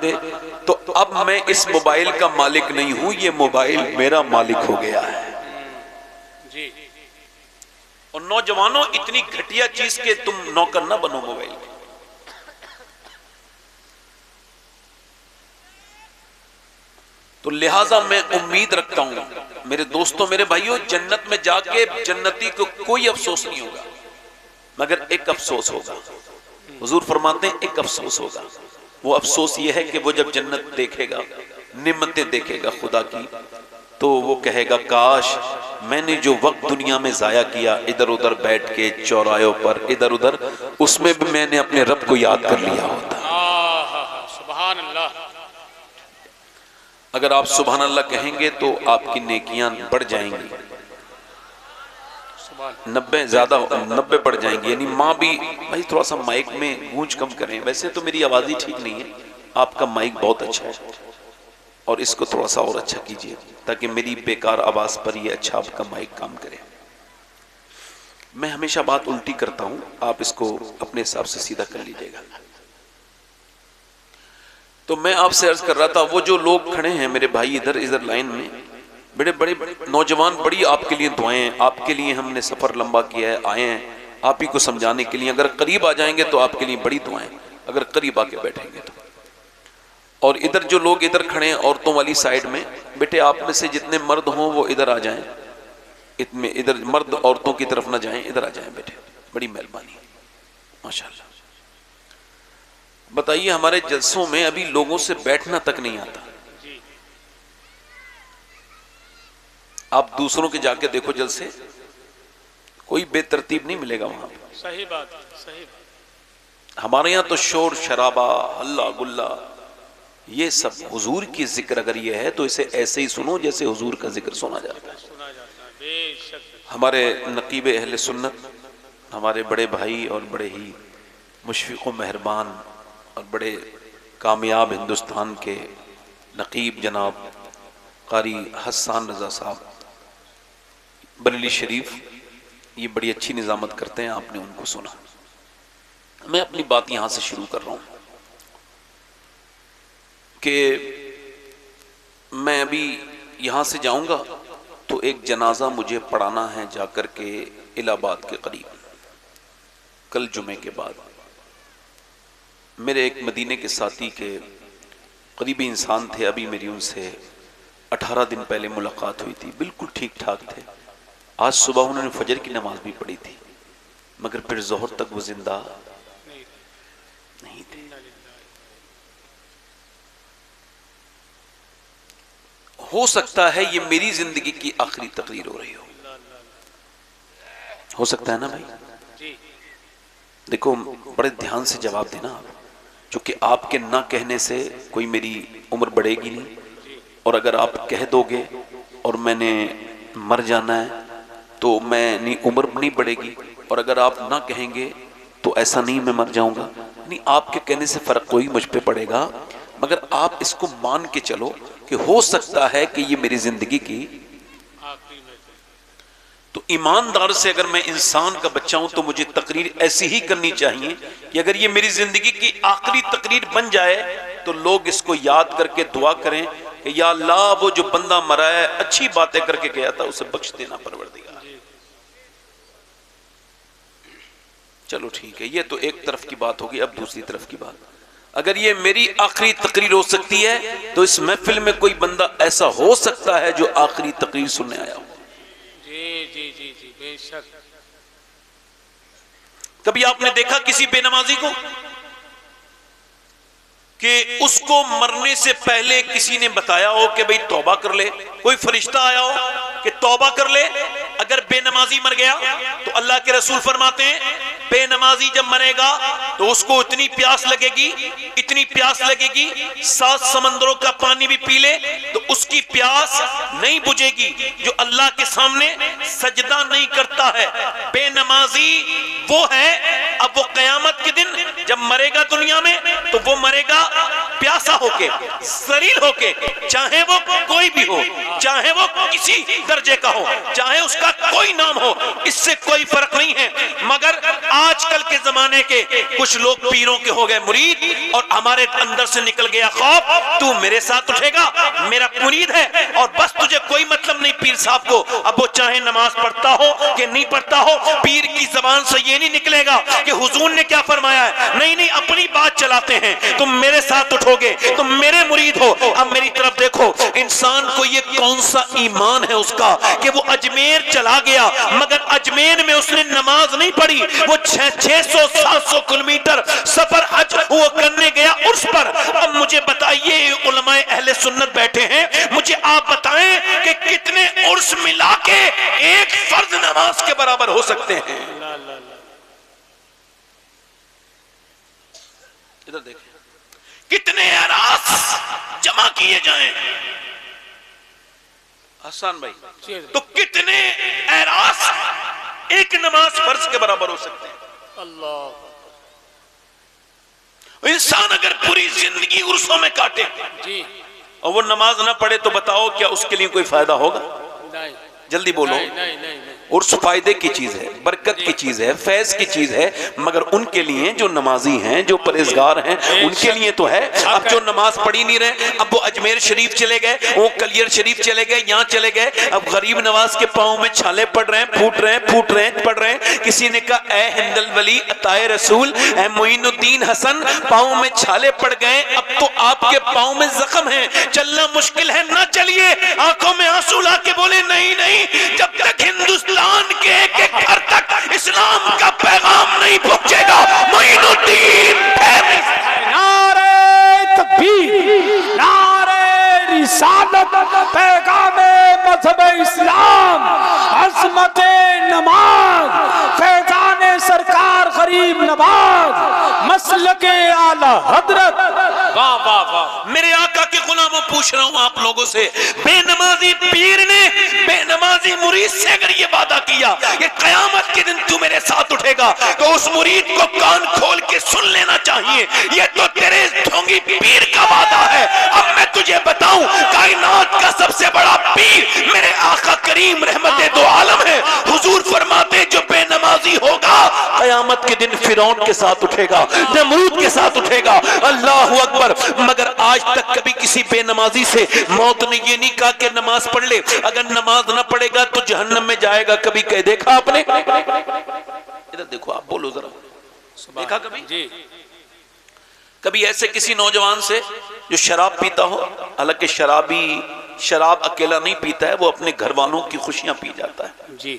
دے تو اب میں اس موبائل کا مالک نہیں ہوں، یہ موبائل میرا مالک ہو گیا ہے۔ جی اور نوجوانوں اتنی گھٹیا چیز کے تم نوکر نہ بنو موبائل کے۔ تو لہٰذا میں امید رکھتا ہوں میرے دوستوں، میرے بھائیوں، جنت میں جا کے جنتی کو کوئی افسوس نہیں ہوگا، مگر ایک افسوس ہوگا۔ حضور فرماتے ہیں ایک افسوس ہوگا، وہ افسوس یہ ہے کہ وہ جب جنت دیکھے گا، نعمتیں دیکھے گا خدا کی، تو وہ کہے گا کاش میں نے جو وقت دنیا میں ضائع کیا ادھر ادھر بیٹھ کے چوراہوں پر ادھر ادھر، اس میں بھی میں نے اپنے رب کو یاد کر لیا ہوتا۔ سبحان اللہ۔ اگر آپ سبحان اللہ کہیں گے تو آپ کی نیکیاں بڑھ جائیں گی، 90 بڑھ جائیں گی۔ یعنی ماں بھی بھائی تھوڑا سا مائک میں گونج کم کریں، ویسے تو میری آواز ہی ٹھیک نہیں ہے، آپ کا مائک بہت اچھا ہے اور اس کو تھوڑا سا اور اچھا کیجئے تاکہ میری بیکار آواز پر یہ اچھا آپ کا مائک کام کرے۔ میں ہمیشہ بات الٹی کرتا ہوں، آپ اس کو اپنے حساب سے سیدھا کر لیجئے گا۔ تو میں آپ سے عرض کر رہا تھا، وہ جو لوگ کھڑے ہیں میرے بھائی ادھر لائن میں، بڑے بڑے نوجوان، بڑی آپ کے لیے دعائیں، آپ کے لیے ہم نے سفر لمبا کیا ہے، آئے ہیں آپ ہی کو سمجھانے کے لیے۔ اگر قریب آ جائیں گے تو آپ کے لیے بڑی دعائیں، اگر قریب آ کے بیٹھیں گے تو۔ اور ادھر جو لوگ ادھر کھڑے ہیں عورتوں والی سائیڈ میں، بیٹے آپ میں سے جتنے مرد ہوں وہ ادھر آ جائیں، ادھر مرد عورتوں کی طرف نہ جائیں، ادھر آ جائیں بیٹے، بڑی مہربانی، ماشاءاللہ۔ بتائیے ہمارے جلسوں میں ابھی لوگوں سے بیٹھنا تک نہیں آتا، آپ دوسروں کے جا کے دیکھو جلسے، کوئی بے ترتیب نہیں ملے گا وہاں۔ صحیح بات، صحیح بات۔ ہمارے یہاں تو شور شرابہ، ہلا گلا، یہ سب۔ حضور کی ذکر اگر یہ ہے تو اسے ایسے ہی سنو جیسے حضور کا ذکر سنا جاتا ہے۔ سنا جاتا ہے، بے شک۔ ہمارے نقیب اہل سنت، ہمارے بڑے بھائی اور بڑے ہی مشفق و مہربان اور بڑے کامیاب ہندوستان کے نقیب جناب قاری حسان رضا صاحب بریلی شریف، یہ بڑی اچھی نظامت کرتے ہیں، آپ نے ان کو سنا۔ میں اپنی بات یہاں سے شروع کر رہا ہوں کہ میں ابھی یہاں سے جاؤں گا تو ایک جنازہ مجھے پڑھانا ہے جا کر کے الہ آباد کے قریب، کل جمعے کے بعد۔ میرے ایک مدینے کے ساتھی کے قریبی انسان تھے، ابھی میری ان سے 18 دن پہلے ملاقات ہوئی تھی، بالکل ٹھیک ٹھاک تھے۔ آج صبح انہوں نے فجر کی نماز بھی پڑھی تھی، مگر پھر ظہر تک وہ زندہ نہیں تھے۔ ہو سکتا ہے یہ میری زندگی کی آخری تقریر ہو رہی ہو سکتا ہے نا بھائی؟ دیکھو بڑے دھیان سے جواب دینا آپ، چونکہ آپ کے نہ کہنے سے کوئی میری عمر بڑھے گی نہیں، اور اگر آپ کہہ دو گے اور میں نے مر جانا ہے تو میں عمر نہیں بڑھے گی، اور اگر آپ نہ کہیں گے تو ایسا نہیں میں مر جاؤں گا، نہیں آپ کے کہنے سے فرق کوئی مجھ پہ پڑے گا، مگر آپ اس کو مان کے چلو کہ ہو سکتا ہے کہ یہ میری زندگی کی آخری میں۔ تو ایماندار سے اگر میں انسان کا بچہ ہوں تو مجھے تقریر ایسی ہی کرنی چاہیے کہ اگر یہ میری زندگی کی آخری تقریر بن جائے تو لوگ اس کو یاد کر کے دعا کریں کہ یا اللہ وہ جو بندہ مرا ہے اچھی باتیں کر کے گیا تھا اسے بخش دینا پروردگار۔ چلو ٹھیک ہے، یہ تو ایک طرف کی بات ہوگی، اب دوسری طرف کی بات، اگر یہ میری آخری تقریر ہو سکتی ہے تو اس محفل میں کوئی بندہ ایسا ہو سکتا ہے جو آخری تقریر سننے آیا ہو۔ جی جی جی جی بے شک۔ کبھی آپ نے دیکھا کسی بے نمازی کو کہ اس کو مرنے سے پہلے کسی نے بتایا ہو کہ بھئی توبہ کر لے، کوئی فرشتہ آیا ہو کہ توبہ کر لے؟ اگر بے نمازی مر گیا تو اللہ کے رسول فرماتے ہیں بے نمازی جب مرے گا تو اس کو اتنی پیاس لگے گی، اتنی پیاس لگے گی 7 سمندروں کا پانی بھی پی لے تو اس کی پیاس نہیں بجھے گی جو اللہ کے سامنے سجدہ نہیں کرتا ہے۔ بے نمازی وہ ہے، اب وہ قیامت کے دن جب مرے گا دنیا میں تو وہ مرے گا پیاسا ہو کے، ذلیل ہو کے، چاہے وہ کوئی بھی ہو، چاہے وہ کسی درجے کا ہو، چاہے اس کا کوئی نام ہو، اس سے کوئی فرق نہیں ہے۔ مگر آج کل کے زمانے کے کچھ لوگ پیروں کے ہو گئے مرید، اور ہمارے اندر سے نکل گیا خوف، تو میرے ساتھ اٹھے گا، میرا مرید ہے، اور بس تجھے کوئی مطلب نہیں پیر صاحب کو، اب وہ چاہے نماز پڑھتا ہو کہ نہیں پڑھتا ہو، پیر کی زبان سے یہ نہیں نکلے گا کہ حضور نے کیا فرمایا ہے، نہیں نہیں، اپنی بات چلاتے ہیں، تم میرے ساتھ اٹھو گے، تم میرے مرید ہو۔ اب میری طرف دیکھو، انسان کو یہ کون سا ایمان ہے اس کا کہ وہ اجمیر چلا گیا، مگر اجمیر میں اس نے نماز نہیں پڑھی، وہ 600-700 کلومیٹر سفر حج وہ کرنے گیا عرس پر۔ اب مجھے بتائیے، علماء اہل سنت بیٹھے ہیں، مجھے آپ بتائیں کہ کتنے عرس ملا کے ایک فرض نماز کے برابر ہو سکتے ہیں؟ ادھر دیکھیں، کتنے اعراض جمع کیے جائیں حسان بھائی، تو کتنے اعراض ایک نماز فرض کے برابر ہو سکتے ہیں؟ اللہ، انسان اگر پوری زندگی عرسوں میں کاٹے جی، اور وہ نماز نہ پڑھے تو بتاؤ کیا اس کے لیے کوئی فائدہ ہوگا؟ نہیں جلدی بولو۔ نہیں، عرس فائدے کی چیز ہے، برکت کی چیز ہے، فیض کی چیز ہے، مگر ان کے لیے جو نمازی ہیں، جو پرہیزگار ہیں، ان کے لیے تو ہے۔ اب جو نماز پڑھی نہیں رہے، اب وہ اجمیر شریف چلے گئے، وہ کلیر شریف چلے گئے، یہاں چلے گئے، اب غریب نواز کے پاؤں میں چھالے پڑ رہے ہیں، پھوٹ رہے ہیں، پڑ رہے ہیں۔ کسی نے کہا اے ہند الولی عطائے رسول، اے معین الدین حسن، پاؤں میں چھالے پڑ گئے، اب تو آپ کے پاؤں میں زخم ہے، چلنا مشکل ہے، نہ چلیے۔ آنکھوں میں آنسو لا کے بولے نہیں، جب تک ہندوستان کے ایک گھر تک اسلام کا پیغام نہیں پہنچے گا، معین الدین نعرہ تکبیر، نعرہ رسالت، پیغام مذہب اسلام، عظمت نماز، فیضان سرکار غریب نواز، مسلک اعلی حضرت۔ واہ واہ واہ، میرے آقا کے غلاموں پوچھ رہا ہوں آپ لوگوں سے، بے نمازی پیر نے بے نمازی مرید سے اگر یہ وعدہ کیا کہ قیامت کے دن تو میرے ساتھ اٹھے گا، تو اس مرید کو کان کھول کے سن لینا چاہیے، یہ تو تیرے ڈھونگی پیر کا وعدہ ہے۔ اب میں تجھے بتاؤں، کائنات کا سب سے بڑا پیر میرے آقا کریم رحمت دو عالم ہے۔ حضور فرماتے جو بے نمازی ہوگا قیامت کے دن فرعون کے ساتھ اٹھے گا، نمرود کے ساتھ اٹھے گا۔ اللہ اکبر۔ مگر آج تک کبھی کسی بے نمازی سے موت نے یہ نہیں کہا کہ نماز پڑھ لے، اگر نماز نہ پڑھے گا تو جہنم میں جائے گا، کبھی کہہ دیکھا آپ نے؟ ادھر دیکھو، آپ بولو ذرا، دیکھا کبھی؟ جی، کبھی ایسے کسی نوجوان سے جو شراب پیتا ہو، حالانکہ شراب اکیلا نہیں پیتا ہے، وہ اپنے گھر والوں کی خوشیاں پی جاتا ہے، جی،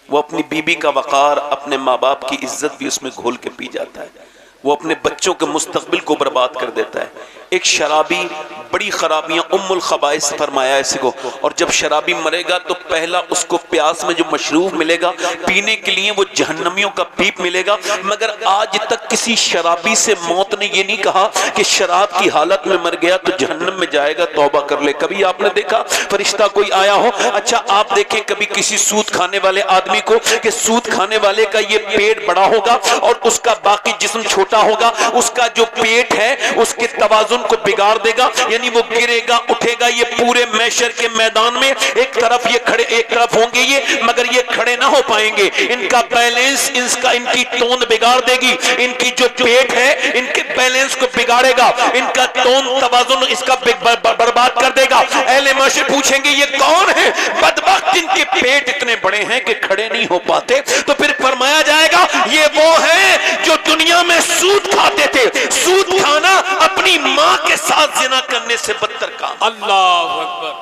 وہ اپنی بیوی کا وقار، اپنے ماں باپ کی عزت بھی اس میں گھول کے پی جاتا ہے، وہ اپنے بچوں کے مستقبل کو برباد کر دیتا ہے۔ ایک شرابی بڑی خرابیاں ام الخبائث فرمایا اسی کو، اور جب شرابی مرے گا تو پہلا اس کو پیاس میں جو مشروب ملے گا پینے کے لیے وہ جہنمیوں کا پیپ ملے گا۔ مگر آج تک کسی شرابی سے موت نے یہ نہیں کہا کہ شراب کی حالت میں مر گیا تو جہنم میں جائے گا، توبہ کر لے۔ کبھی آپ نے دیکھا فرشتہ کوئی آیا ہو؟ اچھا آپ دیکھیں کبھی کسی سود کھانے والے آدمی کو کہ سود کھانے والے کا یہ پیٹ بڑا ہوگا اور اس کا باقی جسم چھوٹا ہوگا، اس کا جو پیٹ ہے اس کے توازن کو بگاڑ دے گا، یعنی وہ گرے گا اٹھے گا۔ یہ پورے محشر کے میدان میں ایک طرف یہ کھڑے، ایک طرف ہوں گے یہ، مگر یہ کھڑے نہ ہو پائیں گے، ان کا بیلنس، ان کی توند بگاڑ دے گی، ان کی جو پیٹ ہے ان کے بیلنس کو بگاڑے گا، ان کا توند توازن اس کا برباد کر دے گا۔ اہل محشر پوچھیں گے یہ کون ہے؟ بدبخت جن کے پیٹ اتنے بڑے ہیں کہ کھڑے نہیں ہو پاتے۔ تو پھر فرمایا جائے گا یہ وہ ہیں جو دنیا میں سود کھاتے تھے۔ سود کھانا اپنی ماں کے ساتھ زنا کرنے سے بدتر کام۔ اللہ اکبر،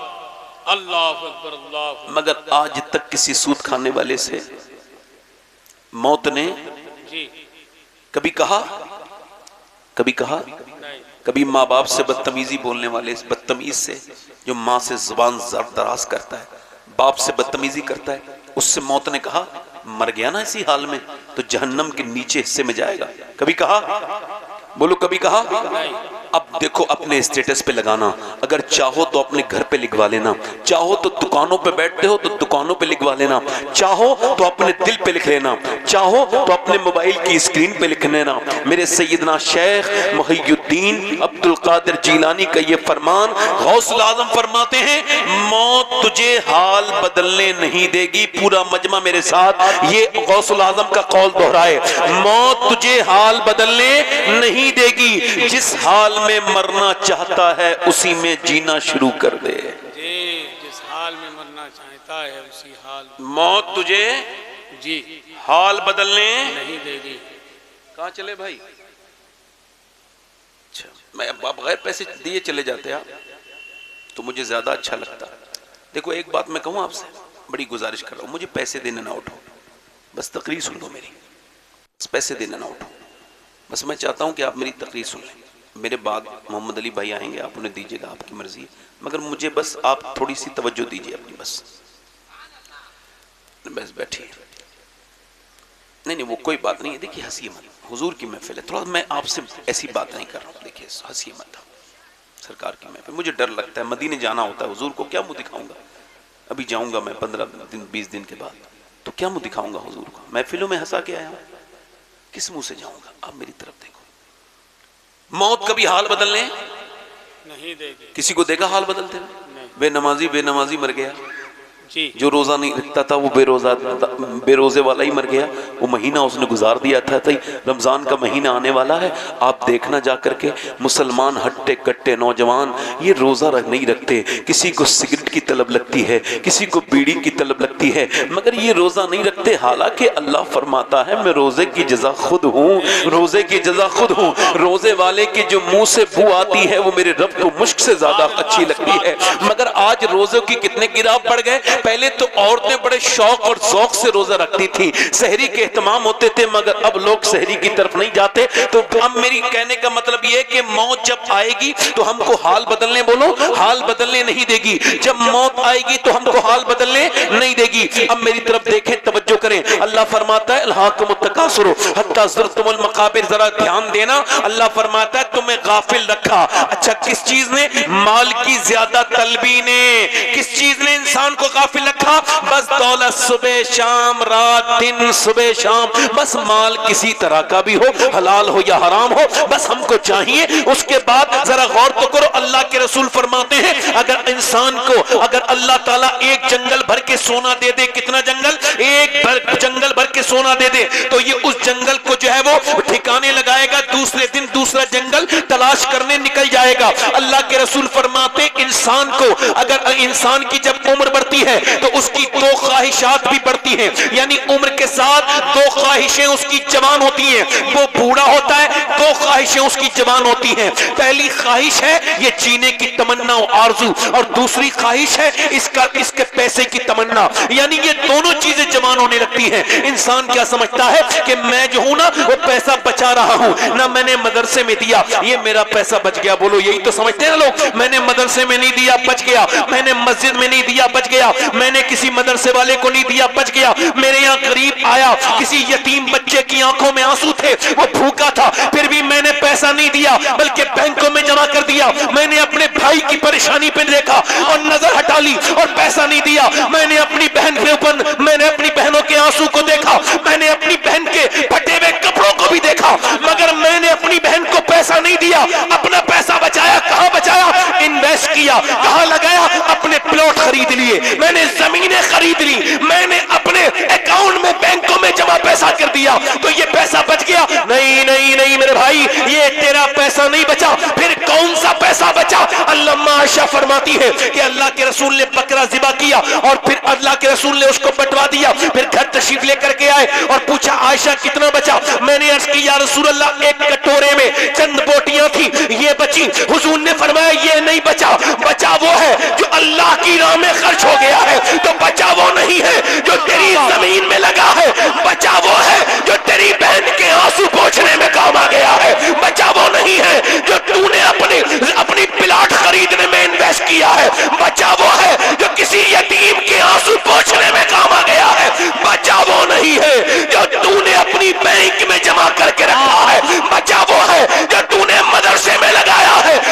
اللہ اکبر، اللہ اکبر۔ مگر آج تک کسی سود کھانے والے سے موت نے جی، کبھی کہا نہیں، کبھی ماں باپ سے بدتمیزی بولنے والے بدتمیز سے، جو ماں سے زبان دراز کرتا ہے، باپ سے بدتمیزی کرتا ہے، اس سے موت نے کہا مر گیا نا اسی حال میں تو جہنم کے نیچے حصے میں جائے گا؟ کبھی کہا؟ بولو کبھی کہا؟ اب دیکھو اپنے اسٹیٹس پہ لگانا، اگر چاہو تو اپنے گھر پہ لکھوا لینا، چاہو تو دکانوں پہ بیٹھتے ہو تو دکانوں پہ لکھوا لینا، چاہو تو اپنے دل پہ لکھ لینا، چاہو تو اپنے موبائل کی اسکرین پہ لکھ لینا۔ میرے سیدنا شیخ محی الدین عبد القادر جیلانی کا یہ فرمان، غوث الاعظم فرماتے ہیں موت تجھے حال بدلنے نہیں دے گی۔ پورا مجمع میرے ساتھ یہ غوث الاعظم کا قول دہرائے، موت تجھے حال بدلنے نہیں دے گی، جس حال میں مرنا چاہتا ہے اسی میں جینا شروع کر دے۔ جی جس حال میں مرنا چاہتا ہے اسی حال موت تجھے جی حال بدلنے نہیں دے گی۔ کہاں چلے بھائی؟ اچھا میں اب غیر پیسے دیے چلے جاتے آپ تو مجھے زیادہ اچھا لگتا۔ دیکھو ایک بات میں کہوں آپ سے، بڑی گزارش کر رہا ہوں، مجھے پیسے دینے نہ اٹھو، بس تقریر سن لو میری، بس پیسے دینے نہ اٹھو، بس میں چاہتا ہوں کہ آپ میری تقریر سن لیں۔ میرے بعد محمد علی بھائی آئیں گے، آپ انہیں دیجیے گا، آپ کی مرضی ہے، مگر مجھے بس آپ تھوڑی سی توجہ دیجیے اپنی، بس بیٹھیے۔ نہیں وہ کوئی بات نہیں ہے، دیکھیے ہنسیے مت، حضور کی محفل ہے، تھوڑا میں آپ سے ایسی بات نہیں کر رہا ہوں، دیکھیے ہنسیے مت، سرکار کی محفل، مجھے ڈر لگتا ہے، مدینے جانا ہوتا ہے، حضور کو کیا منہ دکھاؤں گا؟ ابھی جاؤں گا میں 15 دن 20 دن کے بعد، تو کیا منہ دکھاؤں گا حضور کو؟ محفلوں میں ہنسا کے آیا ہوں، کس منہ سے جاؤں گا؟ آپ میری طرف دیکھو، موت کبھی حال بدلنے نہیں دے گی۔ کسی کو دیکھا حال بدلتے ہوئے؟ بے نمازی مر گیا، جی جو روزہ نہیں رکھتا تھا وہ بے روزے والا ہی مر گیا، وہ مہینہ اس نے گزار دیا تھا، رمضان کا مہینہ آنے والا ہے، آپ دیکھنا جا کر کے مسلمان ہٹے کٹے نوجوان یہ روزہ نہیں رکھتے، کسی کو سگریٹ کی طلب لگتی ہے، کسی کو بیڑی کی طلب لگتی ہے، مگر یہ روزہ نہیں رکھتے، حالانکہ اللہ فرماتا ہے میں روزے کی جزا خود ہوں، روزے کی جزا خود ہوں، روزے والے کی جو منہ سے بو آتی ہے وہ میرے رب کو مشک سے زیادہ اچھی لگتی ہے۔ مگر آج روزوں کی کتنے گراف بڑھ گئے، پہلے تو عورتیں بڑے شوق اور ذوق سے روزہ رکھتی تھی، سحری کے اہتمام ہوتے تھے، مگر اب لوگ سحری کی طرف نہیں جاتے۔ تو اب میری کہنے کا مطلب یہ ہے کہ موت جب آئے گی تو ہم کو حال بدلنے، بولو حال بدلنے نہیں دے گی، جب موت آئے گی تو ہم کو حال بدلنے نہیں دے گی۔ اب میری طرف دیکھیں، توجہ کریں، اللہ فرماتا ہے الہاکم التکاثر حتی زرتم المقابر، ذرا دھیان دینا، اللہ فرماتا ہے تمہیں غافل رکھا۔ اچھا کس چیز نے؟ مال کی زیادہ طلبی نے۔ کس چیز نے انسان کو غافل رکھا؟ بس دولت صبح شام، رات دن صبح شام، بس مال کسی طرح کا بھی ہو، حلال ہو یا حرام ہو، بس ہم کو چاہیے۔ اس کے بعد ذرا غور تو کرو، اللہ کے رسول فرماتے ہیں اگر انسان کو اگر اللہ تعالیٰ ایک جنگل بھر کے سونا دے دے، کتنا جنگل؟ ایک جنگل بھر کے سونا دے دے، تو یہ اس جنگل کو جو ہے وہ ٹھکانے لگائے گا، دوسرے دن دوسرا جنگل تلاش کرنے نکل جائے گا۔ اللہ کے رسول فرماتے انسان کو اگر انسان کی جب عمر بڑھتی ہے تو اس کی دو خواہشات بھی بڑھتی ہیں، یعنی عمر کے ساتھ دو خواہشیں اس کی جوان ہوتی ہیں، وہ بوڑھا ہوتا ہے دو خواہشیں اس کی جوان ہوتی ہیں۔ پہلی خواہش ہے یہ جینے کی تمنا و آرزو، اور دوسری خواہش ہے اس کے پیسے کی تمنا، یعنی یہ دونوں چیزیں جوان ہونے لگتی ہیں۔ انسان کیا سمجھتا ہے کہ میں جو ہوں نا وہ پیسہ بچا رہا ہوں، نہ میں نے مدرسے میں دیا یہ میرا پیسہ بچ گیا، بولو یہی تو سمجھتے ہیں لوگ، میں نے مدرسے میں نہیں دیا بچ گیا، میں نے مسجد میں نہیں دیا بچ گیا، میں نے کسی مدرسے والے کو نہیں دیا بچ گیا، میرے یہاں غریب آیا، کسی یتیم بچے کی آنکھوں میں آنسو تھے، وہ بھوکا تھا، پھر بھی میں نے پیسہ نہیں دیا بلکہ بینکوں میں جمع کر دیا، میں نے اپنے بھائی کی پریشانی پہ دیکھا اور نظر ہٹا لی اور پیسہ نہیں دیا، میں نے اپنی بہن کے اوپر، میں نے اپنی بہنوں کے آنسو کو دیکھا، میں نے اپنی بہن کے پھٹے ہوئے کپڑوں کو بھی دیکھا، مگر میں نے اپنی بہن کو پیسہ نہیں دیا، اپنا پیسہ بچایا، کہاں بچایا؟ انویسٹ کیا، کہاں لگایا؟ اپنے پلاٹ خرید لیے، میں نے زمینیں خرید لی، میں نے اپنے اکاؤنٹ میں بینکوں میں جمع پیسہ کر دیا، تو یہ پیسہ بچ گیا؟ نہیں نہیں نہیں میرے بھائی، یہ تیرا پیسہ نہیں بچا، پھر کون سا پیسہ بچا؟ علامہ عائشہ فرماتی ہے کہ اللہ کے رسول نے بکرا ذبح کیا اور پھر اللہ کے رسول نے اس کو بٹوا دیا، پھر گھر تشریف لے کر کے آئے اور پوچھا عائشہ کتنا بچا؟ میں نے عرض کی یا رسول اللہ ایک کٹورے میں چند بوٹیاں تھی یہ بچی، حضور نے فرمایا یہ نہیں بچا، بچا وہ ہے جو اللہ کی راہ میں خرچ ہو گیا ہے، تو بچا وہ نہیں ہے جو تیری زمین میں لگا ہے، بچا وہ ہے جو تیری بہن کے آنسو پوچھنے میں کام آ گیا ہے، بچا وہ نہیں ہے جو تو نے اپنی پلاٹ خریدنے میں انویسٹ کیا ہے، بچا وہ ہے جو کسی یتیم کے آنسو پوچھنے میں کام آ گیا ہے، بچا وہ نہیں ہے جو تو نے اپنی بینک میں جمع کر کے رکھا ہے، بچا وہ ہے جو تو نے مدرسے میں لگایا ہے،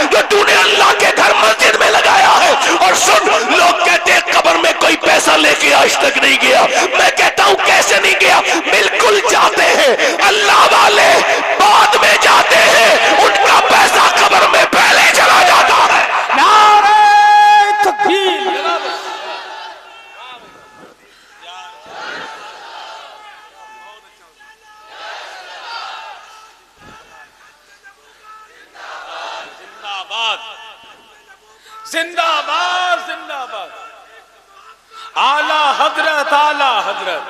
زندہ باد زندہ باد. اعلی حضرت اعلی حضرت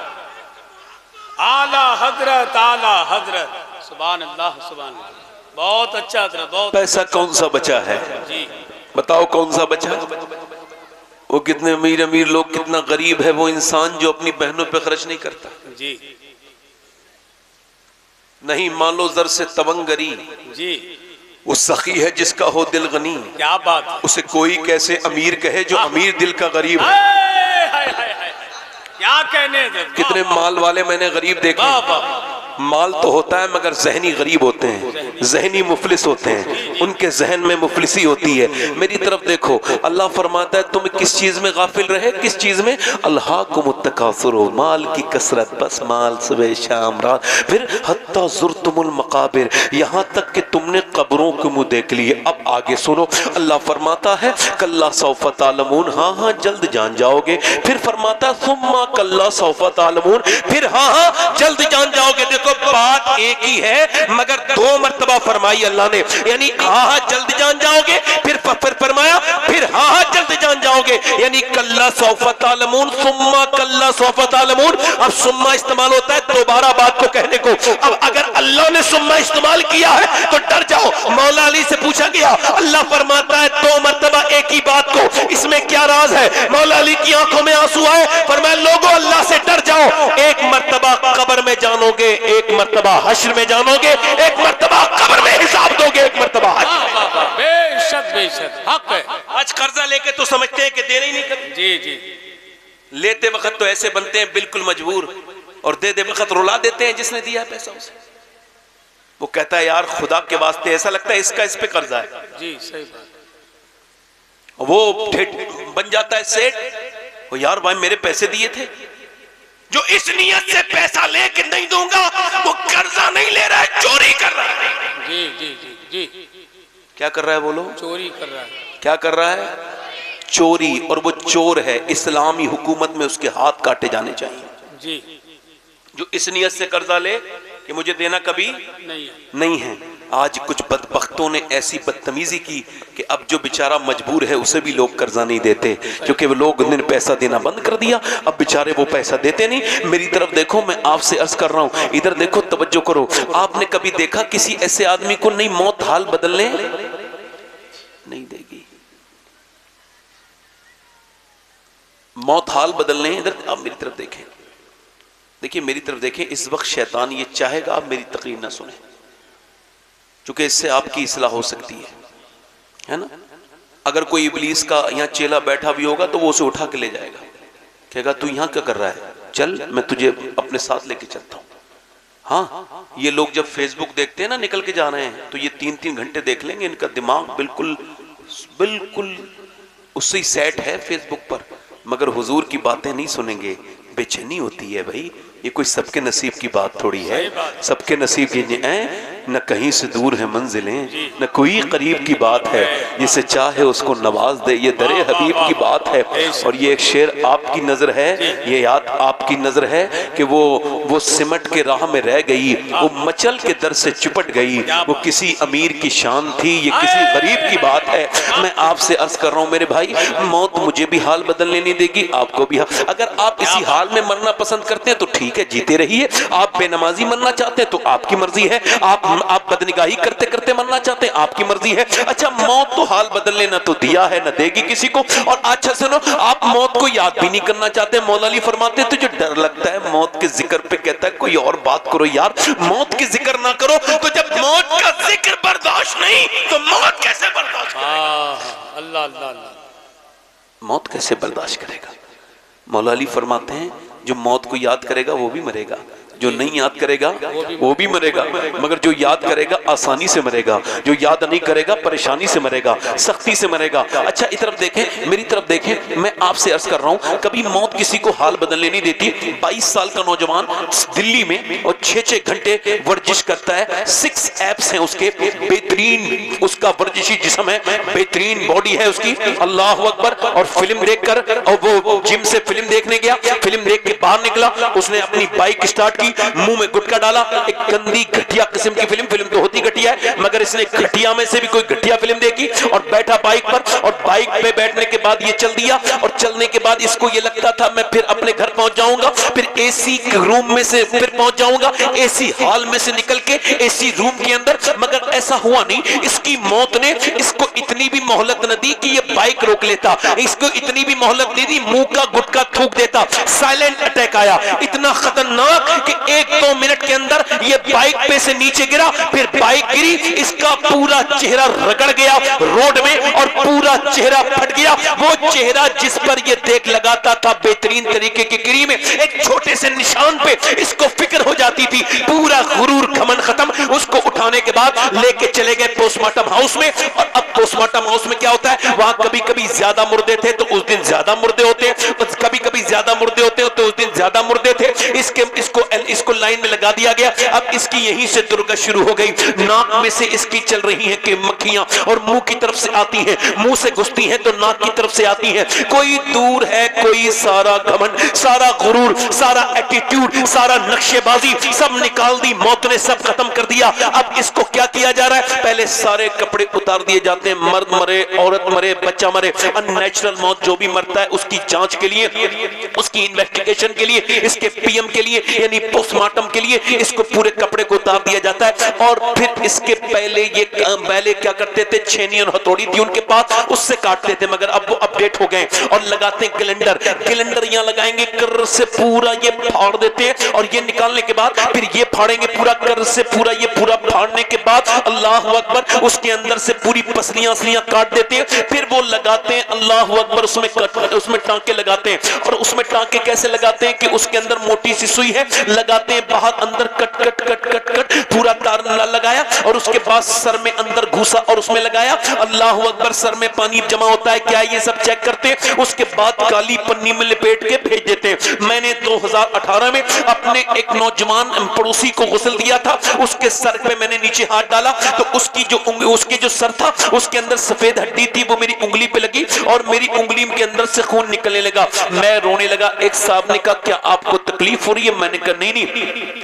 اعلی حضرت اعلی حضرت. سبحان اللہ سبحان اللہ. بہت اچھا حضرت بہت. پیسہ کون سا بچا ہے؟ جی بتاؤ کون سا بچا ہے؟ وہ کتنے امیر امیر لوگ، کتنا غریب ہے وہ انسان جو اپنی بہنوں پہ خرچ نہیں کرتا. جی نہیں مانو زر سے تونگری، جی. وہ سخی ہے جس کا ہو دل غنی. کیا بات. اسے کوئی کیسے امیر کہے جو امیر دل کا غریب ہے. ہائے ہائے ہائے ہائے. کیا کہنے حضرت. کتنے مال والے میں نے غریب دیکھے. واہ واہ. مال تو ہوتا ہے مگر ذہنی غریب ہوتے ہیں، ذہنی مفلس ہوتے ہیں، ان کے ذہن میں مفلسی ہوتی ہے. میری طرف دیکھو، اللہ فرماتا ہے تم کس چیز میں غافل رہے؟ کس چیز میں؟ الہاکم التکاثر، مال کی کثرت، بس مال صبح شام رات. پھر حتی زرتم المقابر، یہاں تک کہ تم نے قبروں کو منہ دیکھ لیے. اب آگے سنو، اللہ فرماتا ہے کلا سوف تعلمون، ہاں ہاں جلد جان جاؤ گے. پھر فرماتا ہے ثم کلا سوف تعلمون، پھر ہاں ہاں جلد جان جاؤ گے. دیکھو بات ایک ہی ہے مگر دو مرتبہ فرمائی اللہ نے، یعنی ہاں ہاں جلد جان جاؤ گے، پھر فرمایا پھر ہاں ہاں جلد جان جاؤ گے، یعنی کلا سوف تعلمون ثم کلا سوف تعلمون. اب ثم استعمال ہوتا ہے دوبارہ بات کو کہنے کو. اب اگر اللہ نے ثم استعمال کیا ہے تو ڈر جاؤ. مولا علی سے پوچھا گیا، اللہ فرماتا ہے دو مرتبہ ایک ہی بات کو، اس میں کیا راز ہے؟ مولا علی کی آنکھوں میں آنسو آئے، فرمایا لوگوں اللہ سے ڈر جاؤ. ایک مرتبہ قبر میں جانو گے، ایک مرتبہ حشر میں جانو گے، ایک مرتبہ قبر میں حساب دو گے، ایک مرتبہ حشر. بے شک بے شک حق ہے. آج قرضہ لے کے تو سمجھتے ہیں کہ دینا ہی نہیں کرتے. جی جی. لیتے وقت تو ایسے بنتے ہیں بالکل مجبور، اور دے وقت رلا دیتے ہیں جس نے دیا ہے پیسہ اسے. وہ کہتا ہے یار خدا کے واسطے، ایسا لگتا ہے اس پہ قرضہ ہے. جی صحیح بات. وہ بن جاتا ہے سیٹ، وہ یار بھائی میرے پیسے دیے تھے. جو اس نیت سے پیسہ لے کے نہیں دوں گا وہ قرضہ نہیں لے رہا ہے، چوری کر رہا ہے. جی جی جی جی. کیا کر رہا ہے بولو؟ چوری کر رہا ہے. کیا کر رہا ہے؟ چوری. اور وہ چور ہے، اسلامی حکومت میں اس کے ہاتھ کاٹے جانے چاہیے. جی. جو اس نیت سے قرضہ لے کہ مجھے دینا کبھی نہیں ہے. آج کچھ بدبختوں نے ایسی بدتمیزی کی کہ اب جو بیچارہ مجبور ہے اسے بھی لوگ قرضہ نہیں دیتے، کیونکہ وہ لوگ نے پیسہ دینا بند کر دیا. اب بیچارے وہ پیسہ دیتے نہیں. میری طرف دیکھو، میں آپ سے عرض کر رہا ہوں، ادھر دیکھو توجہ کرو. آپ نے کبھی دیکھا کسی ایسے آدمی کو نہیں موت حال بدلنے نہیں دے گی؟ موت حال بدلنے. ادھر آپ میری طرف دیکھیں، دیکھیں میری طرف دیکھیں. اس وقت شیطان یہ چاہے گا آپ میری تقریر نہ سنیں، چونکہ اس سے آپ کی اصلاح ہو سکتی ہے نا. اگر کوئی ابلیس کا یہاں چیلا بیٹھا بھی ہوگا تو وہ اسے اٹھا کے لے جائے گا، کہے گا تو یہاں کیا کر رہا ہے، چل میں تجھے اپنے ساتھ لے کے چلتا ہوں. ہاں یہ لوگ جب فیس بک دیکھتے ہیں نا نکل کے جا رہے ہیں تو یہ 3 گھنٹے دیکھ لیں گے. ان کا دماغ بالکل اس سے ہی سیٹ ہے فیس بک پر، مگر حضور کی باتیں نہیں سنیں گے. بے چینی ہوتی ہے بھائی. یہ کوئی سب کے نصیب کی بات تھوڑی ہے. سب کے نصیب کی نہ کہیں سے دور ہے منزلیں، نہ کوئی قریب کی بات ہے. جسے چاہے اس کو نواز دے، یہ در حبیب کی بات ہے. اور یہ ایک شعر آپ کی نظر ہے، یہ یاد آپ کی نظر ہے کہ وہ سمٹ کے راہ میں رہ گئی، وہ مچل کے در سے چپٹ گئی. وہ کسی امیر کی شان تھی، یہ کسی غریب کی بات ہے. میں آپ سے عرض کر رہا ہوں میرے بھائی، موت مجھے بھی حال بدلنے نہیں دے گی، آپ کو بھی. اگر آپ اسی حال میں مرنا پسند کرتے ہیں تو ٹھیک ہے، جیتے رہیے. آپ بے نمازی مرنا چاہتے ہیں تو آپ کی مرضی ہے. آپ بدنگاہی کرتے کرتے مرنا چاہتے ہیں، آپ کی مرضی ہے. اچھا موت تو حال بدلنے نہ تو دیا ہے نہ دے گی کسی کو. اور اچھا سنو، آپ موت کو یاد بھی نہیں کرنا چاہتے. مولا علی فرماتے ہیں تجھے ڈر لگتا ہے موت کے ذکر پہ، کہتا ہے کوئی اور بات کرو یار، موت کی ذکر نہ کرو. تو جب موت کا ذکر برداشت نہیں تو موت کیسے برداشت کرے گا؟ اللہ اللہ اللہ. موت کیسے برداشت کرے گا؟ مولا علی فرماتے ہیں جو موت کو یاد کرے گا وہ بھی مرے گا، جو نہیں یاد کرے گا وہ بھی مرے گا. مگر جو یاد کرے گا آسانی سے مرے گا، جو یاد نہیں کرے گا پریشانی سے مرے گا، سختی سے مرے گا. اچھا اس طرف دیکھیں، میری طرف دیکھیں. میں آپ سے عرض کر رہا ہوں کبھی موت کسی کو حال بدلنے نہیں دیتی. 22 سال کا نوجوان دلی میں اور 6 گھنٹے ورزش کرتا ہے. 6 ایپس ہیں اس کے، بہترین اس کا ورزشی جسم ہے، بہترین باڈی ہے اس کی. اللہ اکبر. اور فلم دیکھ کر، اور وہ جم سے فلم دیکھنے گیا، فلم دیکھ کے باہر نکلا، اس نے اپنی بائک سٹارٹ کی، ڈالی, منہ میں گٹکا ڈالا. ایک گندی گھٹیا قسم کی فلم تو ہوتی گھٹیا ہے, مگر اس نے گھٹیا میں سے بھی کوئی گھٹیا فلم دیکھی اور بیٹھا بائک پر, اور بائک پہ بیٹھنے کے بعد یہ چل دیا, اور چلنے کے بعد اس کو یہ لگتا تھا میں پھر اپنے گھر پہنچ جاؤں گا, پھر اے سی روم میں سے پھر پہنچ جاؤں گا, اے سی ہال میں سے نکل کے اے سی روم کے اندر. مگر ایسا ہوا نہیں. اس کی موت نے اس کو اتنی بھی مہلت نہ دی کہ یہ بائک روک لیتا, اس کو اتنی بھی مہلت نہیں دی منہ کا گٹکا تھوک دیتا. سائلنٹ اٹیک آیا, اتنا خطرناک کہ 1-2 منٹ کے اندر یہ بائک پہ سے نیچے گرا, پھر بائک گری, اس کا پورا چہرہ رگڑ گیا روڈ میں اور پورا چہرہ پھٹ گیا. وہ چہرہ جس پر یہ دیکھ لگاتا تھا بہترین طریقے کی کریم ہے, ایک چھوٹے سے نشان پہ اس کو فکر ہو جاتی تھی. پورا غرور گھمنڈ ختم. اس کو اٹھانے کے بعد لے کے چلے گئے پوسٹ مارٹم ہاؤس میں. اور اب پوسٹ مارٹم ہاؤس میں کیا ہوتا ہے, وہاں کبھی کبھی زیادہ مردے تھے تو اس دن زیادہ مردے ہوتے, کبھی کبھی زیادہ مردے ہوتے تو اس دن زیادہ مردے تھے. اس کو لائن میں لگا دیا گیا. اب اس کی یہیں سے درگت شروع ہو گئی. ناک میں سے اس کی چل رہی ہیں کہ مکھیاں, اور منہ کی طرف سے آتی ہیں, منہ سے گھستی ہیں تو ناک کی طرف سے آتی ہیں. کوئی دور ہے, کوئی سارا گھمنڈ, سارا غرور, سارا ایٹیٹیوڈ, سارا نقشے بازی سب نکال دی. موت نے سب ختم کر دیا. اب اس کو کیا کیا جا رہا ہے, پہلے سارے کپڑے اتار دیے جاتے ہیں. مرد مرے, عورت مرے, بچہ مرے, ان نیچرل موت جو بھی مرتا ہے اس کی جانچ کے لیے, اس کی انویسٹیگیشن کے لیے, اس کے پی ایم کے لیے یعنی پوسٹ مارٹم کے لیے اس کو پورے کپڑے کو اتار دیا جاتا ہے. اور پھر اس کے پہلے کیا کرتے تھے, چھینی اور ہتھوڑی تھی ان کے پاس, اس سے کاٹتے تھے. مگر اب وہ اپڈیٹ ہو گئے اور لگاتے ہیں گلنڈر یہاں لگائیں گے, کر سے پورا یہ پھاڑ دیتے ہیں. اور یہ نکالنے کے بعد پھر یہ پھاڑیں گے پورا, کر سے پورا, یہ پورا پھاڑنے کے بعد اللہ اکبر اس کے اندر سے پوری پسلیاں کاٹ دیتے ہیں. پھر وہ لگاتے ہیں اللہ اکبر, اس میں ٹانکے لگاتے ہیں. اور اس میں ٹانکے کیسے لگاتے ہیں کہ اس کے اندر موٹی سی سوئی ہے, لگاتے ہیں باہر اندر کٹ کٹ کٹ کٹ کٹ پورا تار لگایا, اور اس کے بعد سر میں اندر گھوسا اور اس میں لگایا. اللہ اکبر, سر میں پانی جمع ہوتا ہے کیا, یہ سب چیک کرتے ہیں. اس کے بعد کالی پنی میں لپیٹ کے بھیج دیتے ہیں. میں نے 2018 میں اپنے ایک نوجوان پڑوسی کو غسل دیا تھا, اس کے سر پہ میں نے نیچے ہاتھ ڈالا تو اس کے جو سر تھا اس کے اندر سفید ہڈی تھی, وہ میری انگلی پہ لگی اور میری انگلی کے اندر سے خون نکلنے لگا. میں رونے لگا. ایک صاحب نے کہا کیا آپ کو تکلیف ہو رہی ہے؟ میں نے کہا نہیں.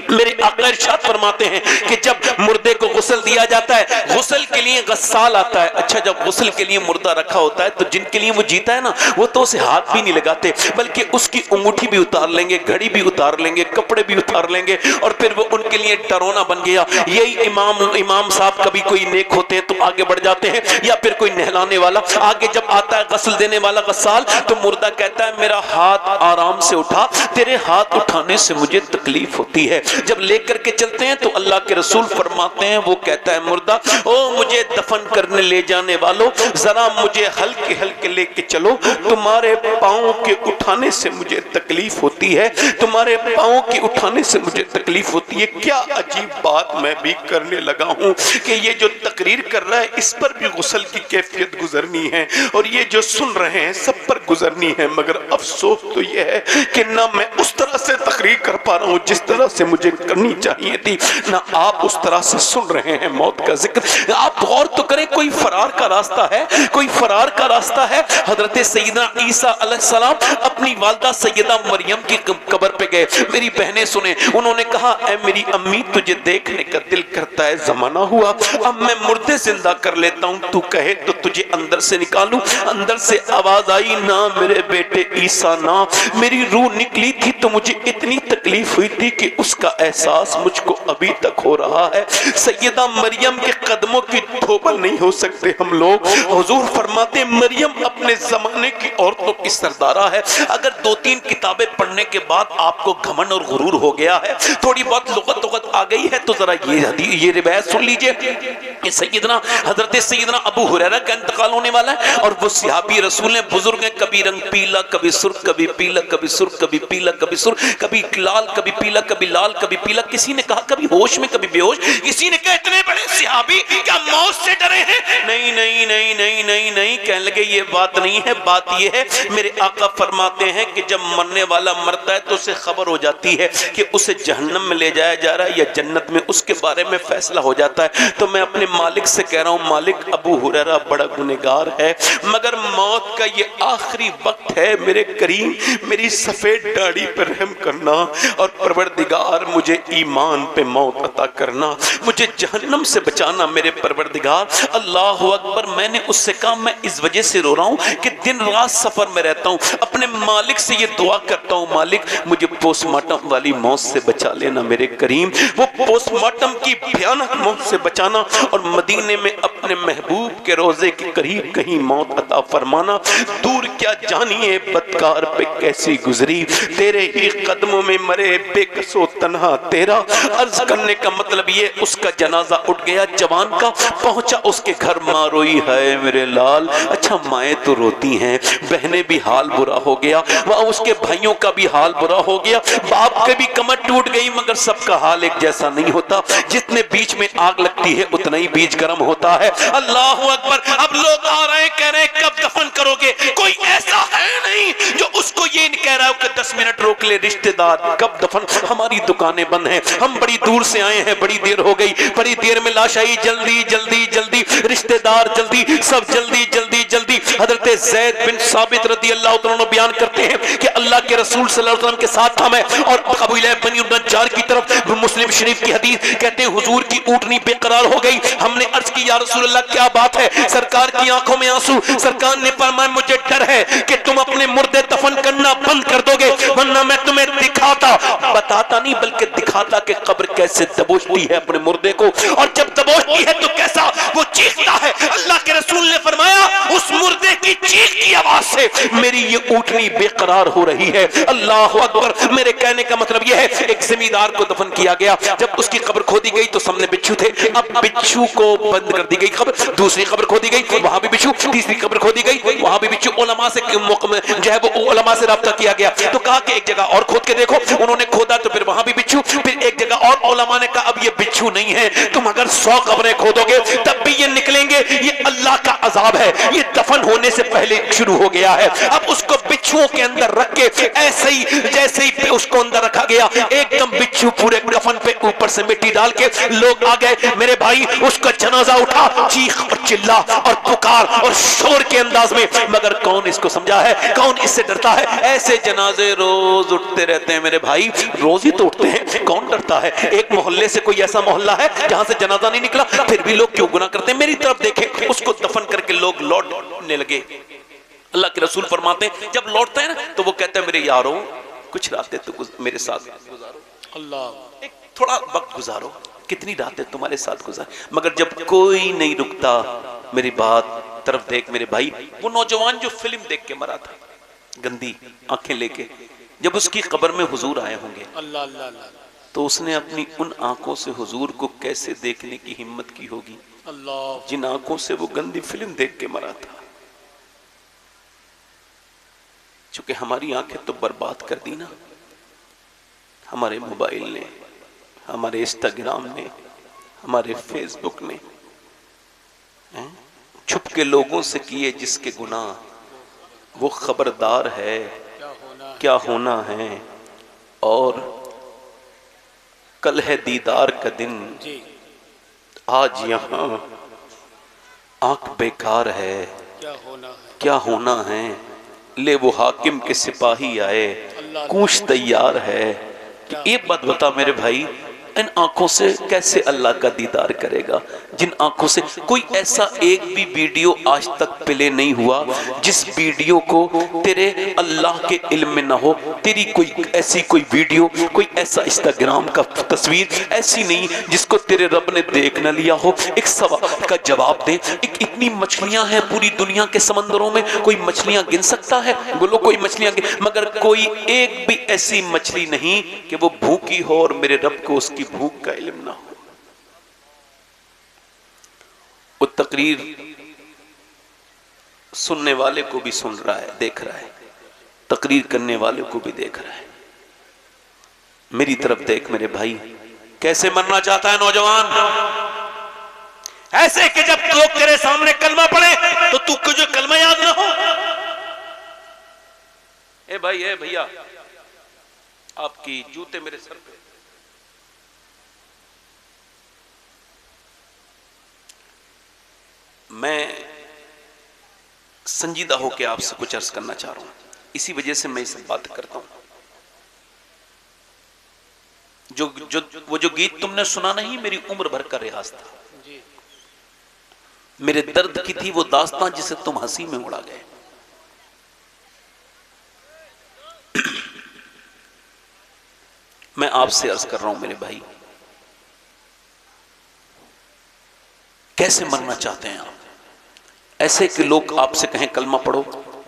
میرے آقا ارشاد فرماتے ہیں کہ جب مردے کو غسل دیا جاتا ہے, غسل کے لیے غسال آتا ہے. اچھا, جب غسل کے لیے مردہ رکھا ہوتا ہے تو جن کے لیے وہ جیتا ہے نا, وہ تو اسے ہاتھ بھی نہیں لگاتے, بلکہ اس کی انگوٹھی بھی اتار لیں گے, گھڑی بھی اتار لیں گے, کپڑے بھی اتار لیں گے, اور پھر وہ ان کے لیے ڈرونا بن گیا. یہی امام صاحب کبھی کوئی نیک ہوتے ہیں تو آگے بڑھ جاتے ہیں, یا پھر کوئی نہلانے والا آگے جب آتا ہے غسل دینے والا غسال, تو مردہ کہتا ہے میرا ہاتھ آرام سے اٹھا, تیرے ہاتھ اٹھانے سے مجھے تکلیف ہوتی ہے. جب لے کر کے چلتے ہیں تو اللہ کے رسول فرماتے ہیں, وہ کہتا ہے مردہ, او مجھے دفن کرنے لے جانے والوں, ذرا مجھے ہلکے ہلکے لے کے چلو, تمہارے پاؤں کے اٹھانے سے مجھے تکلیف ہوتی ہے, تمہارے پاؤں کے اٹھانے سے مجھے تکلیف ہوتی ہے. کیا عجیب بات میں بھی کرنے لگا ہوں کہ یہ جو تقریر کر رہا ہے اس پر بھی غسل کی کیفیت گزرنی ہے, اور یہ جو سن رہے ہیں سب پر گزرنی ہے. مگر افسوس تو یہ ہے کہ نہ میں اس طرح سے تقریر کر پا رہا ہوں جس طرح سے مجھے کرنی چاہیے تھی, نہ آپ اس طرح سے سن رہے ہیں موت کا ذکر. آپ غور تو کریں, کوئی فرار کا راستہ ہے, کوئی فرار کا راستہ ہے. حضرت سیدنا عیسیٰ علیہ السلام اپنی والدہ سیدہ مریم کی قبر پہ گئے. میری بہنیں سنیں, انہوں نے کہا اے میری امی, تجھے دیکھنے کا دل کرتا ہے, زمانہ ہوا اب میں مردے زندہ کر لیتا ہوں, تو کہے تو تجھے اندر سے نکالوں. اندر سے آواز آئی, نہ میرے بیٹے عیسیٰ نہ. میری روح نکلی تھی تو مجھے اتنی تکلیف ہوئی تھی کہ اس کا احساس مجھ کو ابھی تک ہو رہا ہے. سیدہ مریم کے قدموں کی دھوبل نہیں ہو سکتے ہم لوگ. حضور فرماتے مریم اپنے زمانے کی عورتوں کی سردارہ ہے. اگر 2-3 کتابیں پڑھنے کے بعد آپ کو گھمنڈ اور غرور ہو گیا ہے, تھوڑی بہت لغت آ گئی ہے, تو ذرا یہ روایت سن لیجئے. حضرت سیدنا ابو ہریرہ کا انتقال ہونے والا ہے, اور وہ صحابی رسول ہیں, بزرگ ہیں. کبھی رنگ پیلا, کبھی سرخ, کبھی پیلا, کبھی سرخ, کبھی پیلا, کبھی سرخ, کبھی لال, کبھی پیلا, کبھی لال, کبھی پیلا. کسی نے کہا کبھی ہوش میں, کبھی بے ہوش. کسی نے کہا اتنے بڑے صحابی کیا موت سے ڈرے ہیں؟ نہیں نہیں نہیں نہیں نہیں نہیں, کہنے لگے یہ بات نہیں ہے. بات یہ ہے, میرے آقا فرماتے ہیں کہ جب مرنے والا مرتا ہے تو اسے خبر ہو جاتی ہے کہ اسے جہنم میں لے جایا جا رہا ہے یا جنت میں, اس کے بارے میں فیصلہ ہو جاتا ہے. تو میں اپنے مالک سے کہہ رہا ہوں مالک ابو ہریرہ بڑا گنہگار ہے مگر موت کا یہ آخری وقت ہے، میرے کریم میری سفید داڑھی پر رحم کرنا، اور پروردگار مجھے ایمان پہ موت عطا کرنا، مجھے جہنم سے بچانا میرے پروردگار۔ اللہ اکبر۔ میں نے اس سے کہا میں اس وجہ سے رو رہا ہوں کہ دن رات سفر میں رہتا ہوں، اپنے مالک سے یہ دعا کرتا ہوں مالک مجھے پوسٹ مارٹم والی موت سے بچا لینا میرے کریم، وہ پوسٹ مارٹم کی بھیانک موت سے بچانا، اور مدینے میں اپنے محبوب کے روزے کے قریب کہیں موت عطا فرمانا۔ دور کیا جانیے بدکار پہ کیسی گزری، تیرے ہی قدموں میں مرے بے کس و تنہا تیرا۔ عرض کرنے کا مطلب یہ اس کا جنازہ اٹھ گیا جوان کا، پہنچا اس کے گھر، ماں روئی ہے میرے لال۔ اچھا مائیں تو روتی ہیں، بہنیں بھی حال برا ہو گیا، وہاں اس کے بھائیوں کا بھی حال برا ہو گیا، باپ کے بھی کمر ٹوٹ گئی، مگر سب کا حال ایک جیسا نہیں ہوتا، جتنے بیچ میں آگ لگتی ہے اتنا ہی بیچ گرم ہوتا ہے۔ اللہ اکبر۔ اب لوگ آ رہے ہیں کہہ رہے ہیں کب دفن کرو گے؟ کوئی ایسا ہے نہیں جو اس کو یہ نہیں کہہ رہا ہے کہ 10 منٹ روک لے رشتہ دار کب دفن۔ ہماری دکانیں بند ہیں، ہم بڑی دور سے آئے ہیں، بڑی دیر ہو گئی، بڑی دیر میں لاش آئی، جلدی جلدی جلدی، رشتہ دار جلدی، سب جلدی جلدی جلدی۔ حضرت زید بن ثابت رضی اللہ عنہ بیان کرتے ہیں کہ اللہ کے رسول صلی اللہ علیہ وسلم کے ساتھ تھا میں، اور قبیلہ بنی النجار کی طرف، مسلم شریف کی حدیث کہتے ہیں حضور کی اونٹنی بے قرار ہو گئی، ہم نے عرض کی یا رسول اللہ کیا بات ہے؟ سرکار کی آنکھوں میں آنسو، سرکار نے فرمایا مجھے ڈر ہے کہ تم اپنے مردے دفن کرنا بند کر دو گے، ورنہ میں تمہیں دکھاتا، بتاتا نہیں بلکہ دکھاتا کہ قبر کیسے دبوچتی ہے اپنے مردے کو، اور جب دبوچتی ہے تو کیسا وہ چیختا ہے۔ اللہ کے رسول نے فرمایا اس مردے کی چیخ کی آواز سے میری یہ اونٹنی بے قرار ہو رہی ہے۔ اللہ اکبر۔ میرے کہنے کا مطلب یہ ہے ایک زمیندار کو دفن کیا گیا، جب اس کی قبر کھودی گئی تو سامنے بچھو تھے، اب بچھو کو بند کر دی گئی قبر، دوسری قبر کھودی گئی وہاں بھی بچھو، تیسری قبر کھودی گئی وہاں بھی بچھو۔ علماء سے جو ہے وہ علماء سے رابطہ کیا گیا تو کہا کہ ایک جگہ اور کھود کے دیکھو، انہوں نے کھودا تو پھر وہاں بھی بچھو، پھر ایک جگہ اور علماء نے کہا اب یہ بچھو نہیں ہے، تم اگر 100 قبریں کھودو گے تب بھی یہ نکلیں گے، یہ اللہ کا عذاب ہے، یہ دفن ہونے سے پہلے شروع ہو گیا ہے۔ اب اس کو بچھوؤں کے اندر رکھ کے ایسے ہی جیسے ہی اس کو اندر رکھا گیا ایک دم بچھو پورے کفن پہ اوپر سے مٹی ڈال کے لوگ آ گئے، میرے بھائی اس کا جنازہ اٹھا، چیخ اور چلا اور پکار اور شور کے انداز میں، مگر کون اس کو سمجھا ہے، کون اس سے ڈرتا ہے؟ ایسے جنازے روز اٹھتے رہتے ہیں میرے بھائی، روز ہی تو اٹھتے ہیں، کون ڈرتا ہے؟ ایک محلے سے کوئی ایسا محلہ ہے جہاں سے جنازہ نہیں نکلا، پھر بھی لوگ کیوں گناہ کرتے ہیں؟ میری طرف دیکھیں، اس کو دفن کر کے لوگ لوٹنے لگے۔ اللہ کے رسول فرماتے ہیں جب لوٹتے ہیں نا تو وہ کہتے ہیں میرے یاروں کچھ راتیں تو میرے ساتھ گزارو، اللہ ایک تھوڑا وقت گزارو، کتنی راتیں تمہارے ساتھ گزار، مگر جب کوئی نہیں رکتا، میری بات طرف دیکھ میرے بھائی، وہ نوجوان جو فلم دیکھ کے مرا تھا گندی آنکھیں لے کے، جب اس کی قبر میں حضور آئے ہوں گے اللہ اللہ اللہ تو اس نے اپنی ان آنکھوں سے حضور کو کیسے دیکھنے کی ہمت کی ہوگی اللہ، جن آنکھوں سے وہ گندی فلم دیکھ کے مرا تھا۔ چونکہ ہماری آنکھیں تو برباد کر دی نا، ہمارے موبائل نے، ہمارے انسٹاگرام نے، ہمارے فیس بک نے، چھپ کے لوگوں سے کیے جس کے گناہ، وہ خبردار ہے کیا ہونا ہے، اور کل ہے دیدار کا دن، جی آج یہاں آنکھ بیکار ہے، کیا ہونا ہے، کیا ہونا ہے، لے وہ حاکم کے سپاہی آئے، کوش تیار ہے۔ یہ بات بتا میرے بھائی، ان آنکھوں سے کیسے اللہ کا دیدار کرے گا جن آنکھوں سے؟ کوئی ایسا ایک بھی ویڈیو آج تک پلے نہیں ہوا جس ویڈیو کو تیرے اللہ کے علم میں نہ ہو، تیری کوئی ایسی کوئی ویڈیو، کوئی ایسا انسٹاگرام کا تصویر ایسی نہیں جس کو تیرے رب نے دیکھ نہ لیا ہو۔ ایک سوال کا جواب دے، اتنی مچھلیاں ہیں پوری دنیا کے سمندروں میں، کوئی مچھلیاں گن سکتا ہے؟ بولو کوئی مچھلیاں مگر کوئی ایک بھی ایسی مچھلی نہیں کہ وہ بھوکی ہو اور میرے رب کو اس کی بھوک کا علم نہ ہو۔ وہ تقریر سننے والے کو بھی سن رہا ہے، دیکھ رہا ہے، تقریر کرنے والے کو بھی دیکھ رہا ہے۔ میری طرف دیکھ میرے بھائی، کیسے مرنا چاہتا ہے نوجوان؟ ایسے کہ جب لوگ تیرے سامنے کلمہ پڑھے تو تو جو کلمہ یاد نہ ہو۔ اے بھائی، اے بھیا، آپ کی جوتے میرے سر پہ۔ میں سنجیدہ ہو کے آپ سے کچھ عرض کرنا چاہ رہا ہوں، اسی وجہ سے میں یہ سب بات کرتا ہوں۔ وہ جو گیت تم نے سنا نہیں، میری عمر بھر کا ریاض تھا، میرے درد کی تھی وہ داستان جسے تم ہنسی میں اڑا گئے۔ میں آپ سے عرض کر رہا ہوں میرے بھائی، کیسے مرنا چاہتے ہیں آپ؟ ایسے کہ لوگ آپ سے کہیں کلمہ پڑھو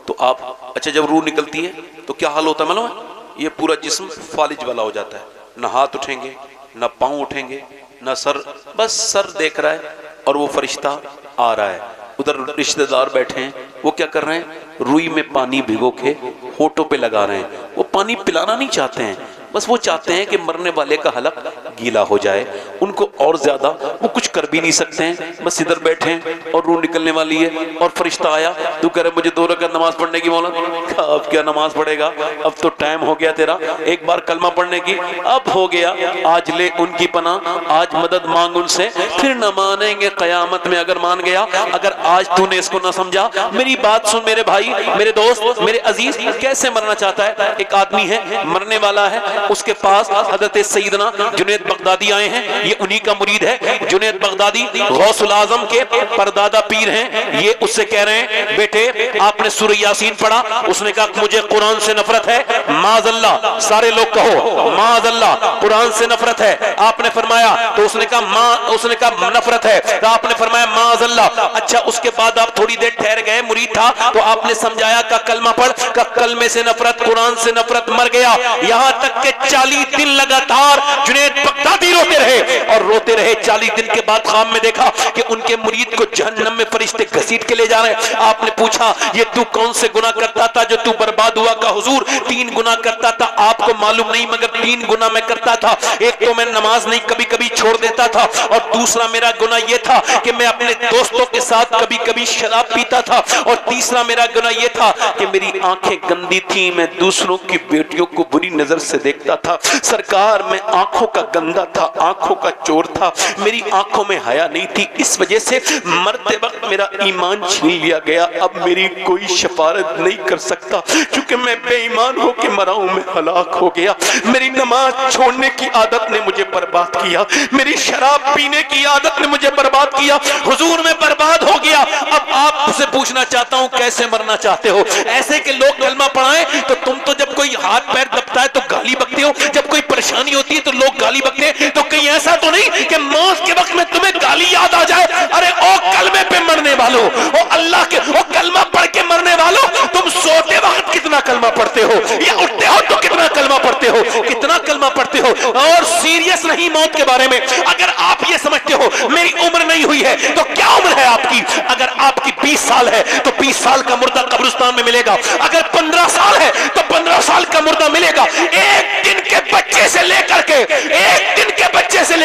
تو آپ، اچھا جب روح نکلتی ہے تو کیا حال ہوتا ہے معلوم ہے؟ یہ پورا جسم فالج والا ہو جاتا ہے، نہ ہاتھ اٹھیں گے نہ پاؤں اٹھیں گے نہ سر، بس سر دیکھ رہا ہے اور وہ فرشتہ آ رہا ہے، ادھر رشتہ دار بیٹھے ہیں، وہ کیا کر رہے ہیں؟ روئی میں پانی بھگو کے ہونٹوں پہ لگا رہے ہیں۔ وہ پانی پلانا نہیں چاہتے ہیں، بس وہ چاہتے ہیں کہ مرنے والے کا حلق گیلا ہو جائے، ان کو اور زیادہ وہ کچھ کر بھی نہیں سکتے ہیں، بس ادھر بیٹھے ہیں اور روح نکلنے والی ہے اور فرشتہ آیا تو کہہ رہے مجھے 2 رکعت نماز پڑھنے کی مولانا۔ اب کیا نماز پڑھے گا؟ اب تو ٹائم ہو گیا تیرا ایک بار کلمہ پڑھنے کی، اب ہو گیا، آج لے ان کی پناہ، آج مدد مانگ ان سے، پھر نہ مانیں گے قیامت میں اگر مان گیا۔ اگر آج تو نے اس کو نہ سمجھا، میری بات سن میرے بھائی، میرے دوست، میرے عزیز، کیسے مرنا چاہتا ہے؟ ایک آدمی ہے مرنے والا ہے، اس کے پاس حضرت سیدنا جنید بغدادی آئے ہیں، یہ انہی کا مرید ہے۔ جنید بغدادی غوث العظم کے پردادا پیر ہیں، یہ اس سے کہہ رہے ہیں بیٹے آپ نے سورہ یاسین پڑھا؟ اس نے کہا مجھے قرآن سے نفرت ہے، معاذ اللہ، سارے لوگ کہو معاذ اللہ، قرآن سے نفرت ہے۔ آپ نے فرمایا تو اس نے کہا نفرت ہے، تو آپ نے فرمایا معاذ اللہ۔ اچھا اس کے بعد آپ تھوڑی دیر ٹھہر گئے، مرید تھا تو آپ نے سمجھایا کہ کلمہ پڑھ، کہ کلمے سے نفرت، قرآن سے نفرت، مر گیا۔ یہاں تک کہ 40 دن لگاتار جنید بغدادی روتے رہے اور روتے رہے۔ 40 دن کے بعد خواب میں دیکھا کہ ان کے مرید کو جہنم میں فرشتے گھسیٹ کے لے جا رہے ہیں۔ آپ نے پوچھا یہ تو کون سے گناہ کرتا تھا جو تو برباد ہوا؟ کا حضور 3 گناہ کرتا تھا، آپ کو معلوم نہیں مگر 3 گناہ میں کرتا تھا۔ ایک تو میں نماز نہیں کبھی کبھی چھوڑ دیتا تھا، اور دوسرا میرا گناہ یہ تھا کہ میں اپنے دوستوں کے ساتھ کبھی کبھی شراب پیتا تھا، اور تیسرا میرا گناہ یہ تھا کہ میری آنکھیں گندی تھیں، میں دوسروں کی بیٹیوں کو بری نظر سے دیکھتا تھا۔ سرکار میں آنکھوں کا گندا تھا، آنکھوں کا چور تھا، میری آنکھوں میں حیا نہیں تھی، اس وجہ سے مرتے وقت میرا ایمان چھین لیا گیا۔ اب میری کوئی شفاعت نہیں کر سکتا کیونکہ میں بے ایمان ہو کے مرا ہوں، میں ہلاک ہو گیا۔ میری نماز چھوڑنے کی عادت نے مجھے برباد کیا، میری شراب پینے کی عادت نے مجھے برباد کیا، حضور میں برباد ہو گیا۔ اب آپ سے پوچھنا چاہتا ہوں کیسے مرنا چاہتے ہو؟ ایسے کہ لوگ کلمہ پڑھائیں تو تم تو جب کوئی ہاتھ پیر دبتا ہے تو گالی بکتے ہو، جب کوئی پریشانی ہوتی ہے تو لوگ گالی بکتے ہیں، تو کہیں ایسا تو نہیں کہ موت کے وقت میں تمہیں گالی یاد آ جائے؟ ارے او کلمے پہ مرنے والوں، او اللہ کے، او کلمہ پڑھ کے مرنے والوں، تم سوتے وقت کتنا کلمہ پڑھتے ہو، یا اٹھتے ہو تو کتنا کلمہ پڑھتے ہو، کتنا کلمہ پڑھتے ہو؟ اور سیریس نہیں موت کے بارے میں؟ اگر آپ یہ سمجھتے ہو میری عمر نہیں ہوئی ہے تو کیا عمر ہے آپ کی؟ اگر آپ کی 20 سال ہے تو 20 سال کا مردہ قبرستان میں ملے گا، اگر 15 سال ہے تو 15 سال کا مردہ ملے گا۔ ایک دن کے بچے سے لے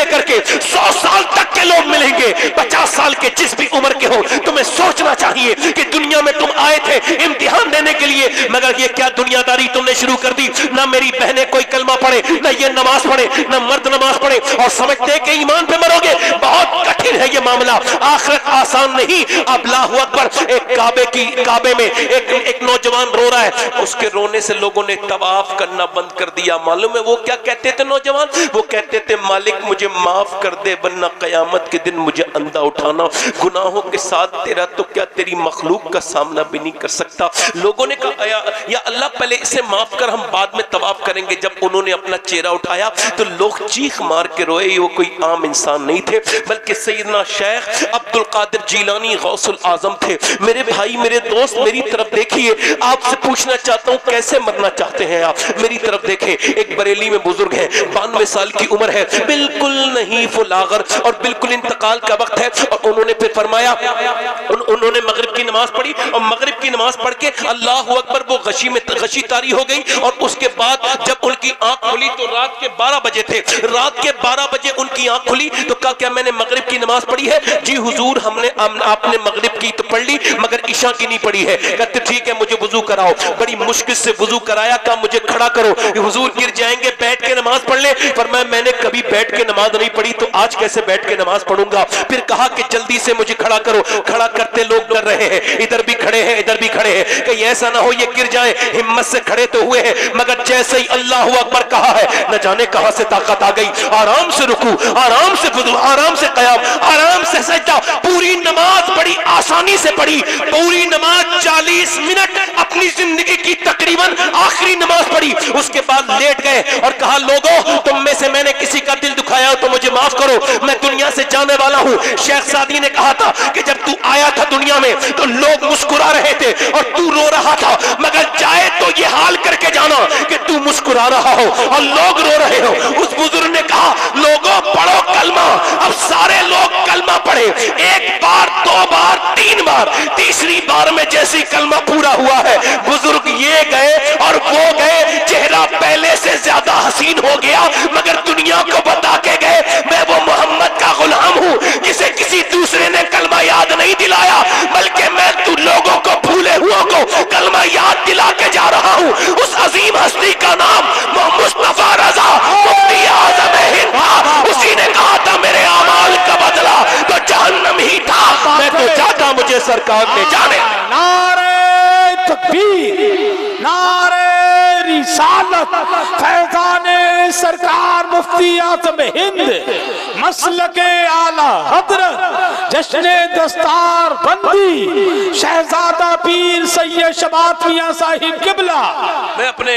کر کے 100 سال تک کے لوگ ملیں گے، 50 سال کے جس بھی عمر کے ہو۔ تمہیں سوچنا چاہیے کہ دنیا میں تم آئے تھے امتحان دینے کے لیے، مگر یہ کیا دنیا داری تم نے شروع کر دی؟ نہ میری بہنیں کوئی کلمہ پڑھے، نہ یہ نماز پڑھے، نہ مرد نماز پڑھے، اور سمجھتے کہ ایمان پہ مرو گے۔ بہت کٹھن ہے یہ معاملہ، آخرت آسان نہیں۔ اب اللہ اکبر، ایک کعبے میں ایک نوجوان رو رہا ہے، اس کے رونے سے لوگوں نے طواف کرنا بند کر دیا۔ معلوم ہے وہ کیا کہتے تھے نوجوان؟ وہ کہتے تھے مالک مجھے معاف کر دے ورنہ قیامت کے دن مجھے اندھا اٹھانا، گناہوں کے ساتھ تیرا تو کیا تیری مخلوق کا سامنا بھی نہیں کر سکتا۔ لوگوں نے کہا یا اللہ پہلے اسے معاف کر، ہم بعد میں طواف کریں گے۔ جب انہوں نے اپنا چہرہ اٹھایا تو لوگ چیخ مار کے روئے، وہ کوئی عام انسان نہیں تھے بلکہ سیدنا شیخ عبد القادر جیلانی غوث العظم تھے۔ میرے بھائی، میرے دوست، میری طرف دیکھیے، آپ سے پوچھنا چاہتا ہوں کیسے مرنا چاہتے ہیں آپ؟ میری طرف دیکھیں، ایک بریلی میں بزرگ ہے، 92 سال کی عمر ہے، بالکل نہیں فلاغر اور بالکل انتقال کا وقت ہے، اور انہوں نے پھر فرمایا، انہوں نے مغرب کی نماز پڑھی اور مغرب مغرب کی نماز پڑھ کے اللہ اکبر وہ غشی طاری ہو گئی، اور اس کے بعد جب ان کی آنکھ کھلی تو رات کے 12 بجے تھے، رات کے 12 بجے ان کی آنکھ کھلی تو کہا کیا میں نے مغرب کی نماز پڑھی ہے؟ جی حضور آپ نے مغرب کی تو پڑھ لی مگر عشاء کی نہیں پڑھی ہے۔ کہتے ٹھیک ہے مجھے وضو کراؤ، بڑی مشکل سے وضو کرایا، کہا مجھے کھڑا کرو، حضور گر جائیں گے بیٹھ کے نماز پڑھ لیں۔ فرمایا میں نے کبھی بیٹھ کے نماز نہیں پڑھی تو آج کیسے بیٹھ کے نماز پڑھوں گا؟ پھر کہا کہ جلدی سے مجھے کھڑا کرو، کھڑا کرتے لوگ ڈر رہے ہیں، ادھر بھی کھڑے ہیں ادھر بھی کھڑے ہیں، کہیں ایسا نہ ہو یہ گر جائیں۔ ہمت سے کھڑے تو ہوئے ہیں مگر جیسے ہی اللہ اکبر کہا ہے نہ جانے کہاں سے طاقت آ گئی، آرام سے رکوع، آرام سے وضو، آرام سے قیام، آرام سے سجدہ، پوری نماز بڑی آسانی سے پڑھی، پوری نماز 40 منٹ اپنی زندگی کی تقریباً آخری نماز پڑھی۔ اس کے بعد لیٹ گئے اور کہا لوگوں تم میں سے میں نے کسی کا دل دکھایا ہو تو مجھے معاف کرو، میں دنیا سے جانے والا ہوں۔ شیخ سعدی نے کہا تھا کہ جب تو آیا تھا دنیا میں تو لوگ مسکرا رہے تھے اور تو رو رہا تھا، مگر جائے تو یہ حال کر کے جانا کہ تو مسکرا رہا ہو اور لوگ رو رہے ہو۔ اس بزرگ نے کہا لوگوں پڑھو کلمہ، اب سارے لوگ کلمہ پڑھے، ایک بار، دو بار، 3 بار، تیسری بار میں جیسی کلمہ پورا ہوا ہے بزرگ یہ گئے اور وہ گئے، چہرہ پہلے سے زیادہ حسین ہو گیا مگر دنیا کو بتا کے گئے میں وہ محمد کا غلام ہوں جسے کسی دوسرے نے کلمہ یاد نہیں دلایا، بلکہ میں تو لوگوں کو بھولے ہوا کو کلمہ یاد دلا کے جا رہا ہوں۔ اس عظیم ہستی کا نام مصطفیٰ رضا مفتی اعظم ہند تھا، اسی نے کہا تھا میرے اعمال کا بدلہ تو جہنم ہی تھا، میں تو چاہتا مجھے سرکار نے جانے۔ نعرہ تکبیر، نعرہ رسالت، فیضان سرکار مفتی اعظم ہند، مسلک اعلی حضرت، جشن دستار بندی شہزادہ پیر سید شبات میاں صاحب قبلہ۔ میں اپنے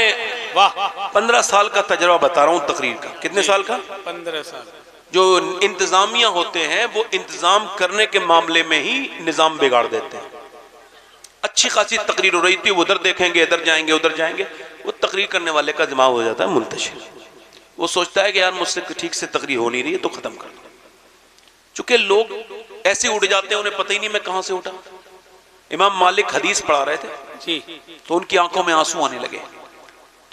15 سال کا تجربہ بتا رہا ہوں تقریر کا۔ کتنے سال کا؟ 15 سال۔ جو انتظامیہ ہوتے ہیں وہ انتظام کرنے کے معاملے میں ہی نظام بگاڑ دیتے ہیں۔ اچھی خاصی تقریر ہو رہی تھی، وہ ادھر دیکھیں گے ادھر جائیں گے ادھر جائیں گے، وہ تقریر کرنے والے کا دماغ ہو جاتا ہے منتشر، وہ سوچتا ہے کہ یار مجھ سے ٹھیک سے تقریر ہو نہیں رہی ہے تو ختم کر دو۔ چونکہ لوگ ایسے اڑ جاتے ہیں انہیں پتہ ہی نہیں میں کہاں سے اٹھا۔ امام مالک حدیث پڑھا رہے تھے جی، تو ان کی آنکھوں میں آنسو آنے لگے،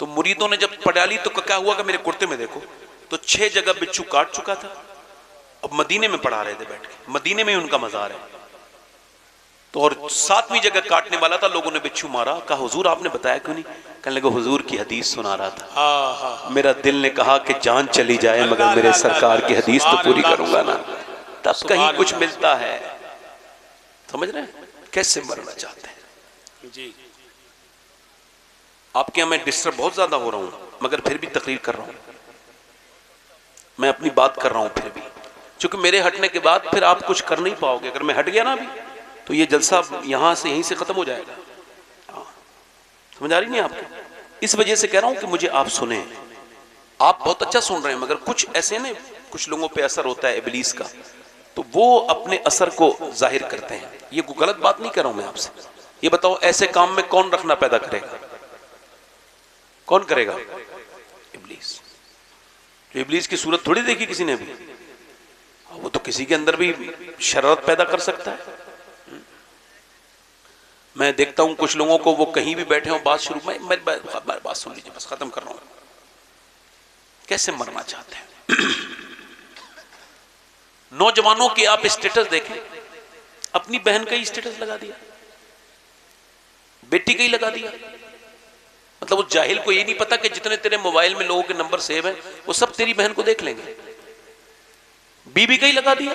تو مریدوں نے جب پڑھا لی تو کیا ہوا کہ میرے کرتے میں دیکھو تو 6 جگہ بچھو کاٹ چکا تھا، اب مدینے میں پڑھا رہے تھے بیٹھ کے، مدینے میں ان کا مزار ہے، تو اور 7ویں جگہ کاٹنے والا تھا، لوگوں نے بچھو مارا، کہا حضور آپ نے بتایا کیوں نہیں؟ کہنے لگے حضور کی حدیث سنا رہا تھا، میرا دل نے کہا کہ جان چلی جائے مگر میرے سرکار کی حدیث تو پوری کروں گا نا، تب کہیں کچھ ملتا ہے۔ سمجھ رہے ہیں کیسے مرنا چاہتے ہیں جی۔ آپ کے یہاں میں ڈسٹرب بہت زیادہ ہو رہا ہوں مگر پھر بھی تقریر کر رہا ہوں، میں اپنی بات کر رہا ہوں پھر بھی، چونکہ میرے ہٹنے کے بعد پھر آپ کچھ کر نہیں پاؤ گے، اگر میں ہٹ گیا نا ابھی تو یہ جلسہ یہاں سے یہیں سے ختم ہو جائے گا۔ سمجھ آ رہی نہیں آپ کو؟ اس وجہ سے کہہ رہا ہوں کہ مجھے آپ سنیں، آپ بہت اچھا سن رہے ہیں مگر کچھ ایسے نا کچھ لوگوں پہ اثر ہوتا ہے ابلیس کا، تو وہ اپنے اثر کو ظاہر کرتے ہیں۔ یہ کوئی غلط بات نہیں کر رہا ہوں میں آپ سے، یہ بتاؤ ایسے کام میں کون رکھنا پیدا کرے گا؟ کون کرے گا؟ ابلیس۔ تو ابلیس کی صورت تھوڑی دیکھی کسی نے بھی، وہ تو کسی کے اندر بھی شرارت پیدا کر سکتا ہے۔ میں دیکھتا ہوں کچھ لوگوں کو وہ کہیں بھی بیٹھے ہوں بات شروع میں بات سن لیجیے بس ختم کر رہا ہوں۔ کیسے مرنا چاہتے ہیں؟ نوجوانوں کے آپ اسٹیٹس دیکھیں، اپنی بہن کا ہی اسٹیٹس لگا دیا، بیٹی کا ہی لگا دیا، مطلب اس جاہل کو یہ نہیں پتا کہ جتنے تیرے موبائل میں لوگوں کے نمبر سیو ہیں وہ سب تیری بہن کو دیکھ لیں گے، بیوی کا ہی لگا دیا۔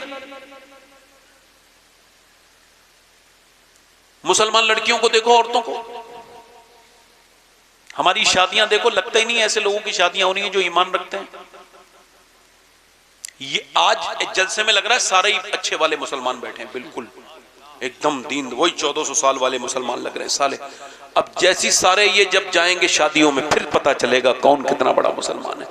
مسلمان لڑکیوں کو دیکھو، عورتوں کو، ہماری شادیاں دیکھو، لگتا ہی نہیں ایسے لوگوں کی شادیاں ہونی ہیں جو ایمان رکھتے ہیں۔ یہ آج جلسے میں لگ رہا ہے سارے ہی اچھے والے مسلمان بیٹھے ہیں، بالکل ایک دم دین، وہی 1400 سال والے مسلمان لگ رہے ہیں سالے۔ اب جیسی سارے یہ جب جائیں گے شادیوں میں پھر پتہ چلے گا کون کتنا بڑا مسلمان ہے۔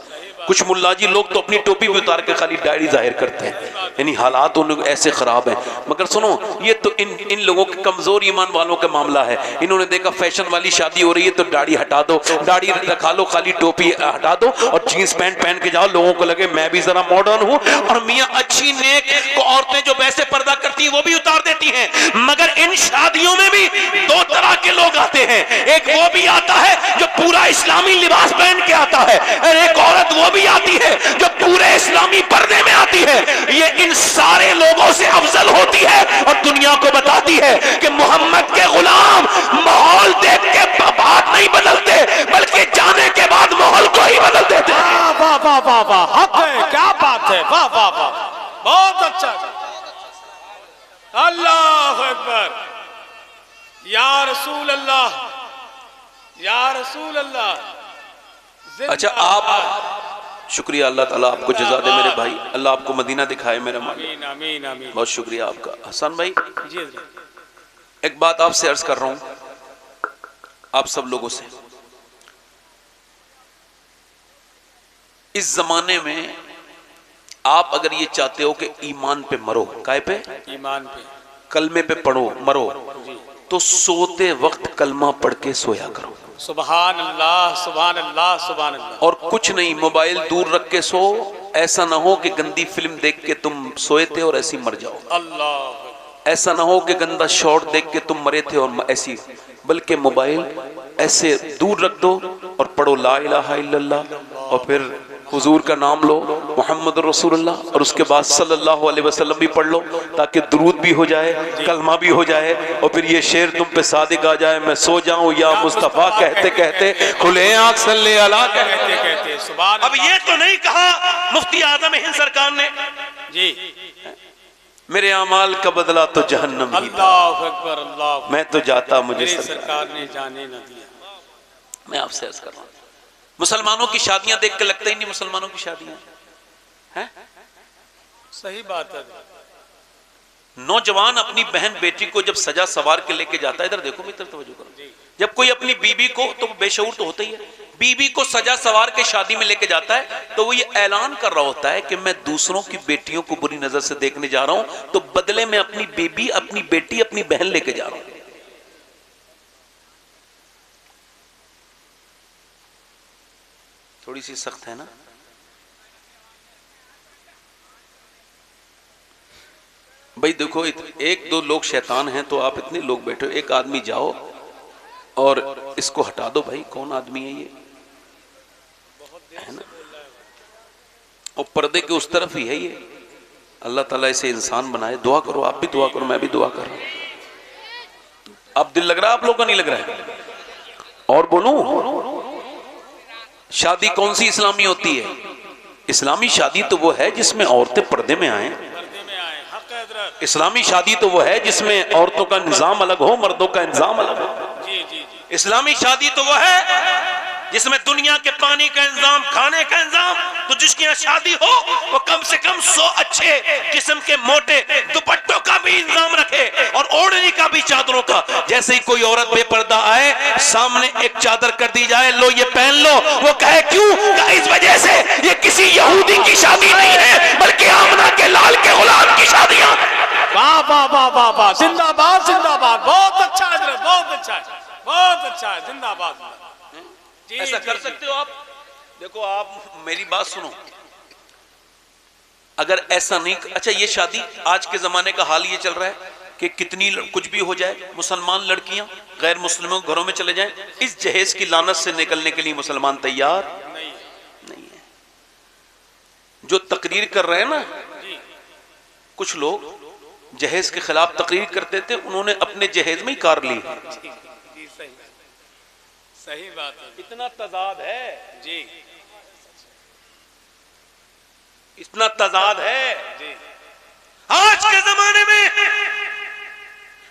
کچھ ملا جی لوگ تو اپنی ٹوپی بھی اتار کے خالی ڈائری ظاہر کرتے ہیں، یعنی حالات ان ایسے خراب ہیں۔ مگر سنو، یہ تو ان لوگوں کے کمزور ایمان والوں کا معاملہ ہے۔ انہوں نے دیکھا فیشن والی شادی ہو رہی ہے تو داڑھی ہٹا دو، داڑھی رکھا لو، خالی ٹوپی ہٹا دو اور جینس پینٹ پہن کے جاؤ، لوگوں کو لگے میں بھی ذرا ماڈرن ہوں۔ اور میاں اچھی نیک کو عورتیں جو ویسے پردہ کرتی ہیں وہ بھی اتار دیتی ہیں۔ مگر ان شادیوں میں بھی دو طرح کے لوگ آتے ہیں، ایک وہ بھی آتا ہے جو پورا اسلامی لباس پہن کے آتا ہے، اور ایک عورت وہ بھی آتی ہے جو پورے اسلامی پردے میں آتی ہے۔ یہ ان سارے لوگوں سے افضل ہوتی ہے اور دنیا کو بتاتی ہے کہ محمد کے غلام ماحول دیکھ کے بات نہیں بدلتے بلکہ جانے کے بعد ماحول کو ہی بدل دیتے ہیں۔ واہ واہ واہ واہ، حق ہے، کیا بات ہے، واہ واہ واہ، بہت اچھا۔ اللہ اکبر، یا رسول اللہ، یا رسول اللہ۔ اچھا آپ شکریہ، اللہ تعالیٰ آپ کو جزا دے میرے بھائی، اللہ آپ کو مدینہ دکھائے میرا مالک، آمین آمین آمین۔ بہت شکریہ آپ کا۔ حسن بھائی جی حضرت، ایک بات آپ سے عرض کر رہا ہوں، آپ سب لوگوں سے، اس زمانے میں آپ اگر یہ چاہتے ہو کہ ایمان پہ مرو، کائے پہ؟ ایمان پہ، کلمے پہ پڑھو مرو، تو سوتے وقت کلمہ پڑھ کے سویا کرو، سبحان اللہ سبحان اللہ سبحان اللہ۔ اور کچھ نہیں، موبائل دور رکھ کے سو، ایسا نہ ہو کہ گندی فلم دیکھ کے تم سوئے تھے اور ایسی مر جاؤ، اللہ، ایسا نہ ہو کہ گندا شارٹ دیکھ کے تم مرے تھے اور ایسی، بلکہ موبائل ایسے دور رکھ دو اور پڑھو لا الہ الا اللہ، اور پھر حضور کا نام لو محمد رسول اللہ، اور اس کے بعد صلی اللہ علیہ وسلم بھی پڑھ لو تاکہ درود بھی ہو جائے، کلمہ بھی ہو جائے، اور پھر یہ شعر تم پہ صادق آ جائے، میں سو جاؤں یا مصطفیٰ کہتے کہتے کھلے آنکھ صلی اللہ کہتے کہتے سبحان اب یہ تو نہیں کہا مفتی اعظم ہند سرکار نے جی، میرے اعمال کا بدلہ تو جہنم ہی تھا، اللہ اکبر، اللہ، میں تو جاتا مجھے میری سرکار۔ سرکار نے جانے نہ دیا۔ میں آپ سے عرض کر رہا ہوں، مسلمانوں کی شادیاں دیکھ کے لگتا ہی نہیں مسلمانوں کی شادیاں ہیں۔ صحیح بات ہے، نوجوان اپنی بہن بیٹی کو جب سجا سوار کے لے کے جاتا ہے، ادھر دیکھو میری طرف توجہ کرو، جب کوئی اپنی بیوی کو، تو بے شعور تو ہوتا ہی ہے، بیوی کو سجا سوار کے شادی میں لے کے جاتا ہے تو وہ یہ اعلان کر رہا ہوتا ہے کہ میں دوسروں کی بیٹیوں کو بری نظر سے دیکھنے جا رہا ہوں، تو بدلے میں اپنی بیوی، اپنی بیٹی، اپنی بہن لے کے جا رہا ہوں۔ تھوڑی سی سخت ہے نا؟ بھائی دیکھو، ایک دو لوگ شیطان ہیں تو آپ اتنے لوگ بیٹھے ہو، ایک آدمی جاؤ اور اس کو ہٹا دو، بھائی کون آدمی ہے یہ، ہے نا؟ اور پردے کے اس طرف ہی ہے یہ، اللہ تعالیٰ اسے انسان بنائے۔ دعا کرو، آپ بھی دعا کرو، میں بھی دعا کر رہا ہوں۔ اب دل لگ رہا ہے آپ لوگوں کا؟ نہیں لگ رہا ہے؟ اور بولوں، شادی کون سی اسلامی ہوتی ہے؟ اسلامی شادی تو وہ ہے جس میں عورتیں پردے میں آئیں، اسلامی شادی تو وہ ہے جس میں عورتوں کا نظام الگ ہو، مردوں کا نظام الگ ہو، اسلامی شادی تو وہ ہے جس میں دنیا کے پانی کا انتظام، کھانے کا انتظام، تو جس کی یہاں شادی ہو وہ کم سے کم 100 اچھے قسم کے موٹے دوپٹوں کا بھی انتظام رکھے اور اوڑھنے کا بھی، چادروں کا۔ جیسے ہی کوئی عورت بے پردہ آئے، سامنے ایک چادر کر دی جائے، لو یہ پہن لو، وہ کہے کیوں؟ کہ اس وجہ سے یہ کسی یہودی کی شادی نہیں ہے بلکہ آمنہ کے لال کے غلام کی شادیاں۔ واہ واہ واہ واہ واہ، زندہ باد زندہ باد، بہت اچھا حضرت، بہت اچھا ہے، بہت اچھا ہے، زندہ باد۔ ایسا کر سکتے ہو آپ؟ دیکھو آپ میری بات سنو، اگر ایسا نہیں، اچھا یہ شادی آج کے زمانے کا حال یہ چل رہا ہے کہ کتنی کچھ بھی ہو جائے، مسلمان لڑکیاں غیر مسلموں گھروں میں چلے جائیں، اس جہیز کی لعنت سے نکلنے کے لیے مسلمان تیار نہیں ہے۔ جو تقریر کر رہے ہیں نا کچھ لوگ، جہیز کے خلاف تقریر کرتے تھے، انہوں نے اپنے جہیز میں ہی کار لی۔ صحیح بات ہے، اتنا تضاد ہے جی، اتنا تضاد ہے آج کے زمانے میں۔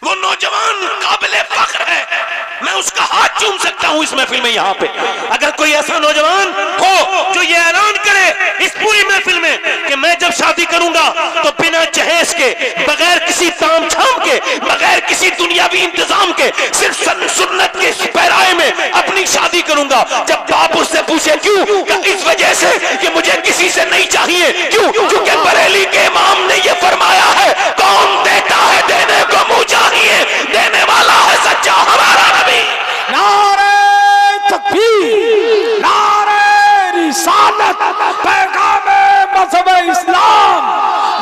وہ نوجوان قابل فخر ہے، میں اس کا ہاتھ چوم سکتا ہوں اس محفل میں یہاں پہ، اگر کوئی ایسا نوجوان ہو جو یہ اعلان کرے اس پوری محفل میں کہ میں جب شادی کروں گا تو بنا جہیز کے، بغیر کسی تام جھام کے، بغیر کسی دنیاوی انتظام کے، صرف سنت کے پیرائے میں اپنی شادی کروں گا۔ جب باپ اس سے پوچھے کیوں؟ کہ اس وجہ جیسے کہ مجھے کسی سے نہیں چاہیے. کیوں؟ کیونکہ بریلی کے امام نے یہ فرمایا ہے کون دیتا ہے دینے کو منہ چاہیے, دینے والا ہے سچا ہمارا نبی. نعرہ تکبیر, نعرہ رسالت, پیغام مذہب اسلام,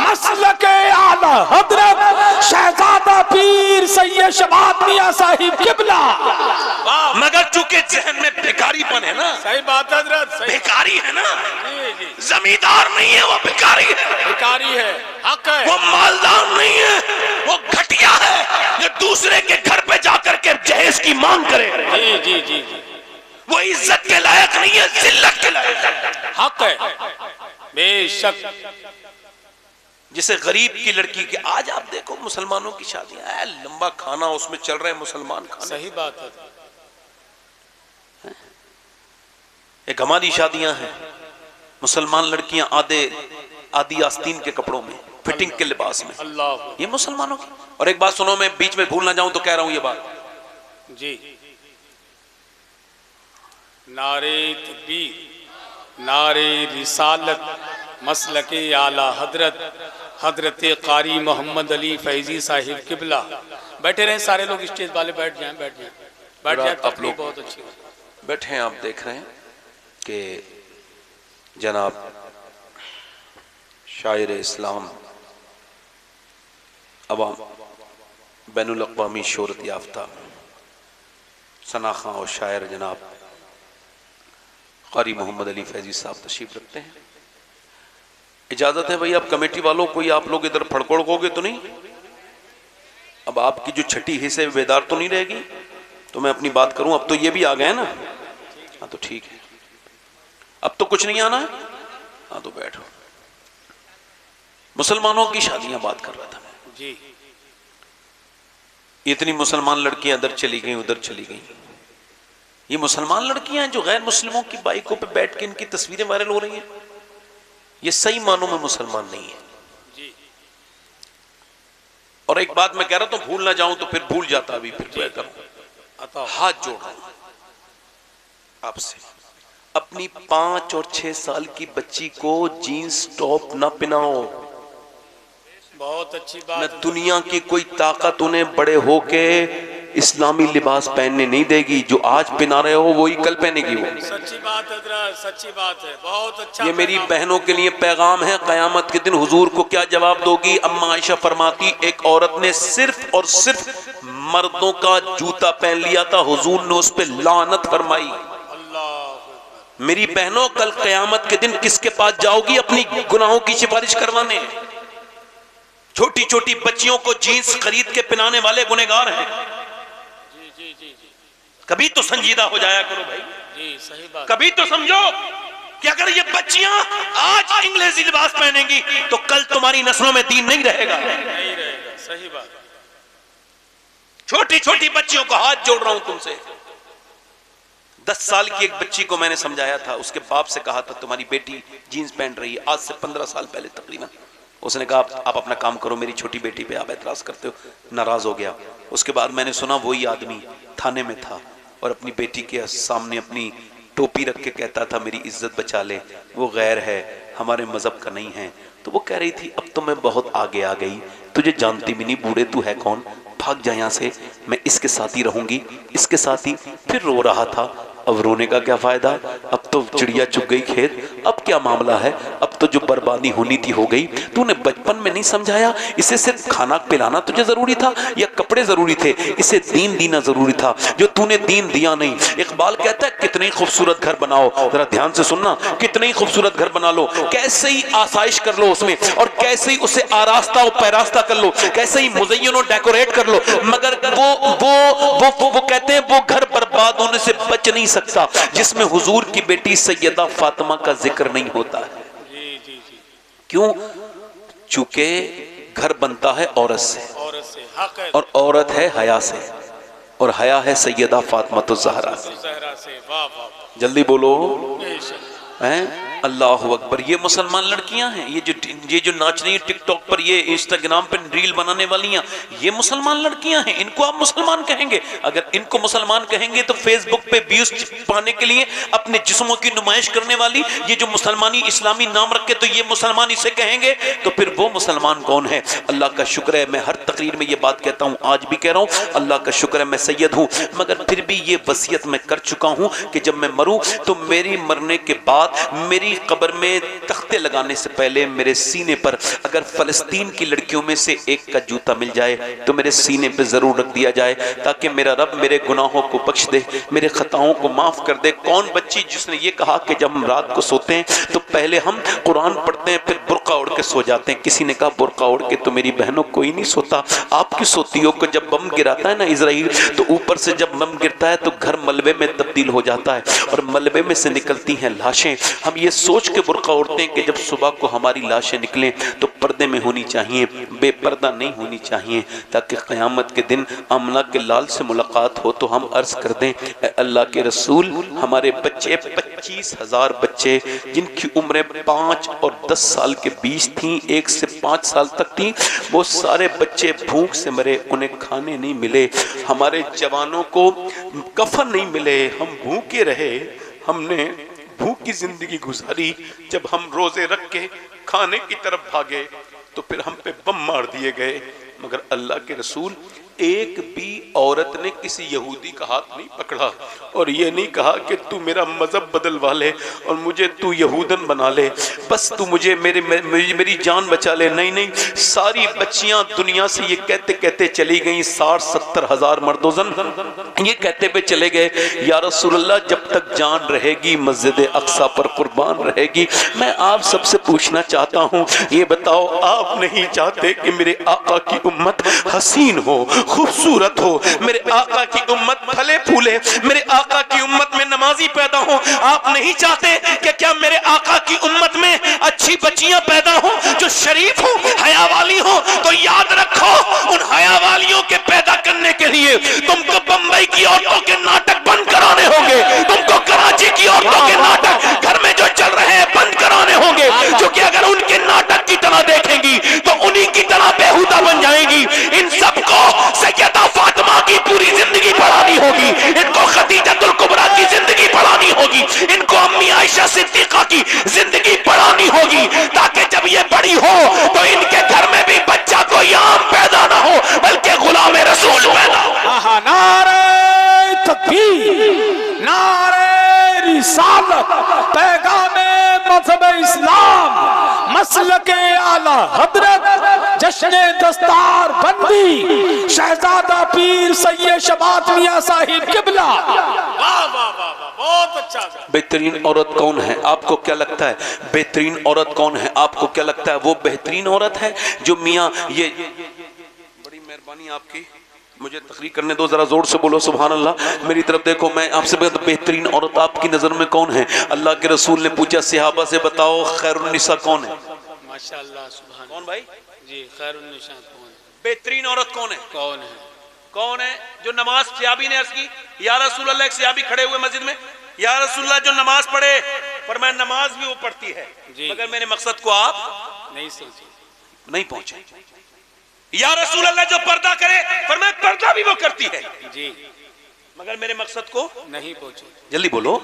مسلک اعلی حضرت شہزادہ پیر سید شباب میاں صاحب قبلہ. مگر چونکہ ذہن میں بھکاری پن ہے نا, صحیح بات حضرت, صحیح. بھکاری ہے نا, جی جی, زمیندار نہیں ہے وہ, بھکاری ہے. بیکاری ہے, حق ہے. وہ مالدار نہیں ہے, وہ گھٹیا ہے جو دوسرے کے گھر پہ جا کر کے جہیز کی مانگ کرے. جی جی جی جی, وہ عزت کے لائق نہیں ہے, ذلت کے لائق ہے. حق ہے بے شک. جسے غریب کی لڑکی کے, آج آپ دیکھو مسلمانوں کی شادیاں ہے, لمبا کھانا اس میں چل رہے ہیں مسلمان کھانے. صحیح بات ہے. ایک ہماری شادیاں ہیں, مسلمان لڑکیاں آدھی آستین کے کپڑوں میں, فٹنگ کے لباس میں. اللہ یہ مسلمانوں کی. اور ایک بات سنو, میں بیچ میں بھول نہ جاؤں تو کہہ رہا ہوں یہ بات, جی. نعرہ تکبیر, نعرہ رسالت, مسلک اعلی حضرت حضرت قاری محمد علی فیضی صاحب قبلہ. بیٹھے رہیں سارے لوگ, اسٹیج والے بیٹھ جائیں, بیٹھ جائیں, بیٹھ جائیں. آپ تقریر لوگ بہت اچھی ہے. بیٹھے ہیں, آپ دیکھ رہے ہیں کہ جناب شاعر اسلام, عوام, بین الاقوامی شہرت یافتہ ثناخواں اور شاعر جناب قاری محمد علی فیضی صاحب تشریف رکھتے ہیں. اجازت ہے بھئی, اب کمیٹی والوں کوئی آپ لوگ ادھر پھڑکوڑ گے تو نہیں؟ اب آپ کی جو چھٹی حصے بیدار تو نہیں رہے گی تو میں اپنی بات کروں. اب تو یہ بھی آ گئے نا, ہاں تو ٹھیک ہے. اب تو کچھ نہیں آنا ہے, ہاں تو بیٹھو. مسلمانوں کی شادیاں بات کر رہا تھا میں. جی. اتنی مسلمان لڑکیاں ادھر چلی گئیں, ادھر چلی گئیں. یہ مسلمان لڑکیاں جو غیر مسلموں کی بائکوں پہ بیٹھ کے ان کی تصویریں وائرل ہو رہی ہیں, یہ صحیح معنوں میں مسلمان نہیں ہے. جی. اور ایک بات میں کہہ رہا ہوں, بھول نہ جاؤں تو پھر بھول جاتا, ابھی پھر عطا. ہاتھ جوڑ رہا ہوں آپ سے, اپنی 5 اور 6 سال کی بچی کو جینز ٹاپ نہ پہناؤ. بہت اچھی نہ بات. دنیا کی کوئی طاقت انہیں بڑے ہو کے اسلامی لباس پہننے نہیں دے گی. جو آج پہنا رہے ہو وہی کل پہنے گی. وہ سچی بات حضرت, سچی بات ہے. بہت اچھا. یہ میری بہنوں کے لیے پیغام ہے. قیامت کے دن حضور کو کیا جواب دو گی؟ اما عائشہ فرماتی ایک عورت نے صرف اور صرف مردوں کا جوتا پہن لیا تھا, حضور نے اس پہ لعنت فرمائی. میری بہنوں, کل قیامت کے دن کس کے پاس جاؤ گی اپنی گناہوں کی سفارش کروانے؟ چھوٹی چھوٹی بچیوں کو جینس خرید کے پہنانے والے گنہگار ہیں. جی جی جی جی کبھی تو سنجیدہ ہو جایا کرو بھائی. جی, صحیح بات. کبھی تو سمجھو کہ اگر یہ بچیاں آج انگریزی لباس پہنیں گی تو کل تمہاری نسلوں میں دین نہیں رہے گا. نہیں رہے گا. صحیح بات. چھوٹی چھوٹی بچیوں کو ہاتھ جوڑ رہا ہوں تم سے. 10 سال کی ایک بچی کو میں نے سمجھایا تھا, اس کے باپ سے کہا تھا تمہاری بیٹی جینز پہن رہی ہے, آج سے 15 سال پہلے تقریباً. اس نے کہا آپ اپنا کام کرو, میری چھوٹی بیٹی پہ آپ اعتراض کرتے ہو. ناراض ہو گیا. اس کے بعد میں نے سنا وہی آدمی تھانے میں تھا اور اپنی بیٹی کے سامنے اپنی ٹوپی رکھ کے کہتا تھا میری عزت بچا لے, وہ غیر ہے, ہمارے مذہب کا نہیں ہے. تو وہ کہہ رہی تھی اب تو میں بہت آگے آ گئی, تجھے جانتی بھی نہیں, بوڑھے تو ہے کون, بھاگ جا یہاں سے, میں اس کے ساتھ ہی رہوں گی, اس کے ساتھ ہی. پھر رو رہا تھا. اب رونے کا کیا فائدہ, اب تو چڑیا چگ گئی کھیت, اب کیا معاملہ ہے, اب تو جو بربادی ہونی تھی ہو گئی. تو نے بچپن میں نہیں سمجھایا اسے صرف کھانا پلانا تجھے ضروری تھا یا کپڑے ضروری تھے؟ اسے دین دینا ضروری تھا, جو تو نے دین دیا نہیں. اقبال کہتا ہے کتنے خوبصورت گھر بناؤ, ذرا دھیان سے سننا, کتنے خوبصورت گھر بنا لو, کیسے ہی آسائش کر لو اس میں, اور کیسے ہی اسے آراستہ و پیراستہ کر لو, کیسے ہی مزین و ڈیکوریٹ کر لو, مگر وہ کہتے ہیں وہ گھر برباد ہونے سے بچ نہیں سکتا جس میں حضور کی بیٹی سیدہ فاطمہ کا ذکر نہیں ہوتا ہے. جی جی جی. کیوں؟ چونکہ گھر بنتا ہے عورت سے, عورت سے. حق ہے. اور عورت ہے حیا سے, اور حیا ہے سیدہ فاطمہ الزہرا سے. زہرا سے. واہ واہ. جلدی بولو بے شک. ہیں اللہ اکبر، یہ مسلمان لڑکیاں ہیں، یہ جو ناچ رہی ہیں ٹک ٹاک پر، یہ انسٹاگرام پر ریل بنانے والی ہیں، یہ مسلمان لڑکیاں ہیں، ان کو آپ مسلمان کہیں گے؟ اگر ان کو مسلمان کہیں گے تو فیس بک پہ ویوز پانے کے لیے اپنے جسموں کی نمائش کرنے والی یہ جو مسلمانی اسلامی نام رکھے تو یہ مسلمان اسے کہیں گے، تو پھر وہ مسلمان کون ہے؟ اللہ کا شکر ہے، میں ہر تقریر میں یہ بات کہتا ہوں، آج بھی کہہ رہا ہوں، اللہ کا شکر ہے میں سید ہوں، مگر پھر بھی یہ وصیت میں کر چکا ہوں کہ جب میں مروں تو میری مرنے کے بعد میری قبر میں تختے لگانے سے پہلے میرے سینے پر اگر فلسطین کی لڑکیوں میں سے ایک کا جوتا مل جائے تو میرے سینے پہ ضرور رکھ دیا جائے، تاکہ میرا رب میرے گناہوں کو بخش دے، میرے خطاؤں کو معاف کر دے۔ کون بچی جس نے یہ کہا کہ جب ہم رات کو سوتے ہیں تو پہلے ہم قرآن پڑھتے ہیں پھر برقع اوڑھ کے سو جاتے ہیں؟ کسی نے کہا برقع اوڑھ کے تو میری بہنوں کوئی نہیں سوتا، آپ کی سوتی ہو کہ جب بم گراتا ہے نا اسرائیل تو اوپر سے جب بم گرتا ہے تو گھر ملبے میں تبدیل ہو جاتا ہے اور ملبے میں سے نکلتی ہیں لاشیں، ہم یہ سوچ کے برقع اوڑھتے ہیں کہ جب صبح کو ہماری لاشیں نکلیں تو پردے میں ہونی چاہیے، بے پردہ نہیں ہونی چاہیے، تاکہ قیامت کے دن آمنہ کے لال سے ملاقات ہو تو ہم عرض کر دیں اے اللہ کے رسول، ہمارے بچے 25,000 بچے جن کی عمریں 5 اور 10 سال کے بیچ تھیں، 1 سے 5 سال تک تھیں، وہ سارے بچے بھوک سے مرے، انہیں کھانے نہیں ملے، ہمارے جوانوں کو کفن نہیں ملے، ہم بھوکے رہے، ہم نے بھوک کی زندگی گزاری، جب ہم روزے رکھ کے کھانے کی طرف بھاگے تو پھر ہم پہ بم مار دیے گئے، مگر اللہ کے رسول ایک بھی عورت نے کسی یہودی کا ہاتھ نہیں پکڑا اور یہ نہیں کہا کہ تو میرا مذہب بدلوا لے اور مجھے تو یہودن بنا لے، بس تو مجھے میری جان بچا لے، نہیں نہیں، ساری بچیاں دنیا سے یہ کہتے کہتے چلی گئیں، 60-70 ہزار مرد و زن یہ کہتے پہ چلے گئے یا رسول اللہ جب تک جان رہے گی مسجد اقصی پر قربان رہے گی۔ میں آپ سب سے پوچھنا چاہتا ہوں، یہ بتاؤ آپ نہیں چاہتے کہ میرے آقا کی امت حسین ہو، خوبصورت ہو، میرے آقا کی امت پھلے پھولے، میرے آقا کی امت میں نمازی پیدا ہو؟ آپ نہیں چاہتے کہ کیا میرے آقا کی امت میں اچھی بچیاں پیدا ہوں جو شریف ہوں، حیا والی ہوں؟ تو یاد رکھو ان حیا والیوں کے پیدا کرنے کے لیے تم کو بمبئی کی عورتوں کے ناٹک بند کرانے ہوں گے، تم کو کراچی کی عورتوں کے ناٹک گھر میں جو چل رہے ہیں بند کرانے ہوں گے، کیونکہ اگر ان کے ناٹک کی طرح دیکھیں گی تو انہی کی طرح بےہودہ بن جائیں گی۔ ان سب کو سیدہ فاطمہ کی پوری زندگی پڑھانی ہوگی، ان کو خدیجۃ الکبریٰ کی زندگی پڑھانی ہوگی، ان کو امی عائشہ صدیقہ کی زندگی پڑھانی ہوگی، تاکہ جب یہ بڑی ہو تو ان کے گھر میں بھی بچہ کوئی عام پیدا نہ ہو بلکہ غلام رسول پیدا ہو۔ نعرہ تکبیر، نعرہ رسالت، پیغام مذہب اسلام، مسلک اعلی حضرت، جشن دستار بندی شہزادہ پیر سید شبات میاں صاحب قبلہ۔ واہ واہ واہ، بہت اچھا۔ بہترین عورت کون ہے؟ آپ کو کیا لگتا ہے بہترین عورت کون ہے؟ آپ کو کیا لگتا ہے وہ بہترین عورت ہے جو میاں یہ بڑی مہربانی آپ کی، مجھے تقریر کرنے دو، ذرا زور سے بولو سبحان اللہ، میری طرف دیکھو، میں آپ سے بہترین عورت آپ کی نظر میں کون ہے؟ اللہ کے رسول نے پوچھا صحابہ سے بتاؤ خیر النساء کون ہے؟ ماشاءاللہ سبحان کون بھائی؟ جی، خیر النساء کون ہے؟ بہترین عورت کون ہے؟ کون ہے؟ کون ہے جو نماز؟ صحابی نے عرض کی یا رسول اللہ، ایک صحابی کھڑے ہوئے مسجد میں، یا رسول اللہ جو نماز پڑھے، فرمایا نماز بھی وہ پڑھتی ہے مگر میرے مقصد کو آپ نہیں سمجھے، نہیں پہنچے۔ یا رسول اللہ جو پردہ کرے، فرمایا پردہ بھی وہ کرتی ہے جی، مگر میرے مقصد کو نہیں پہنچے، جلدی بولو۔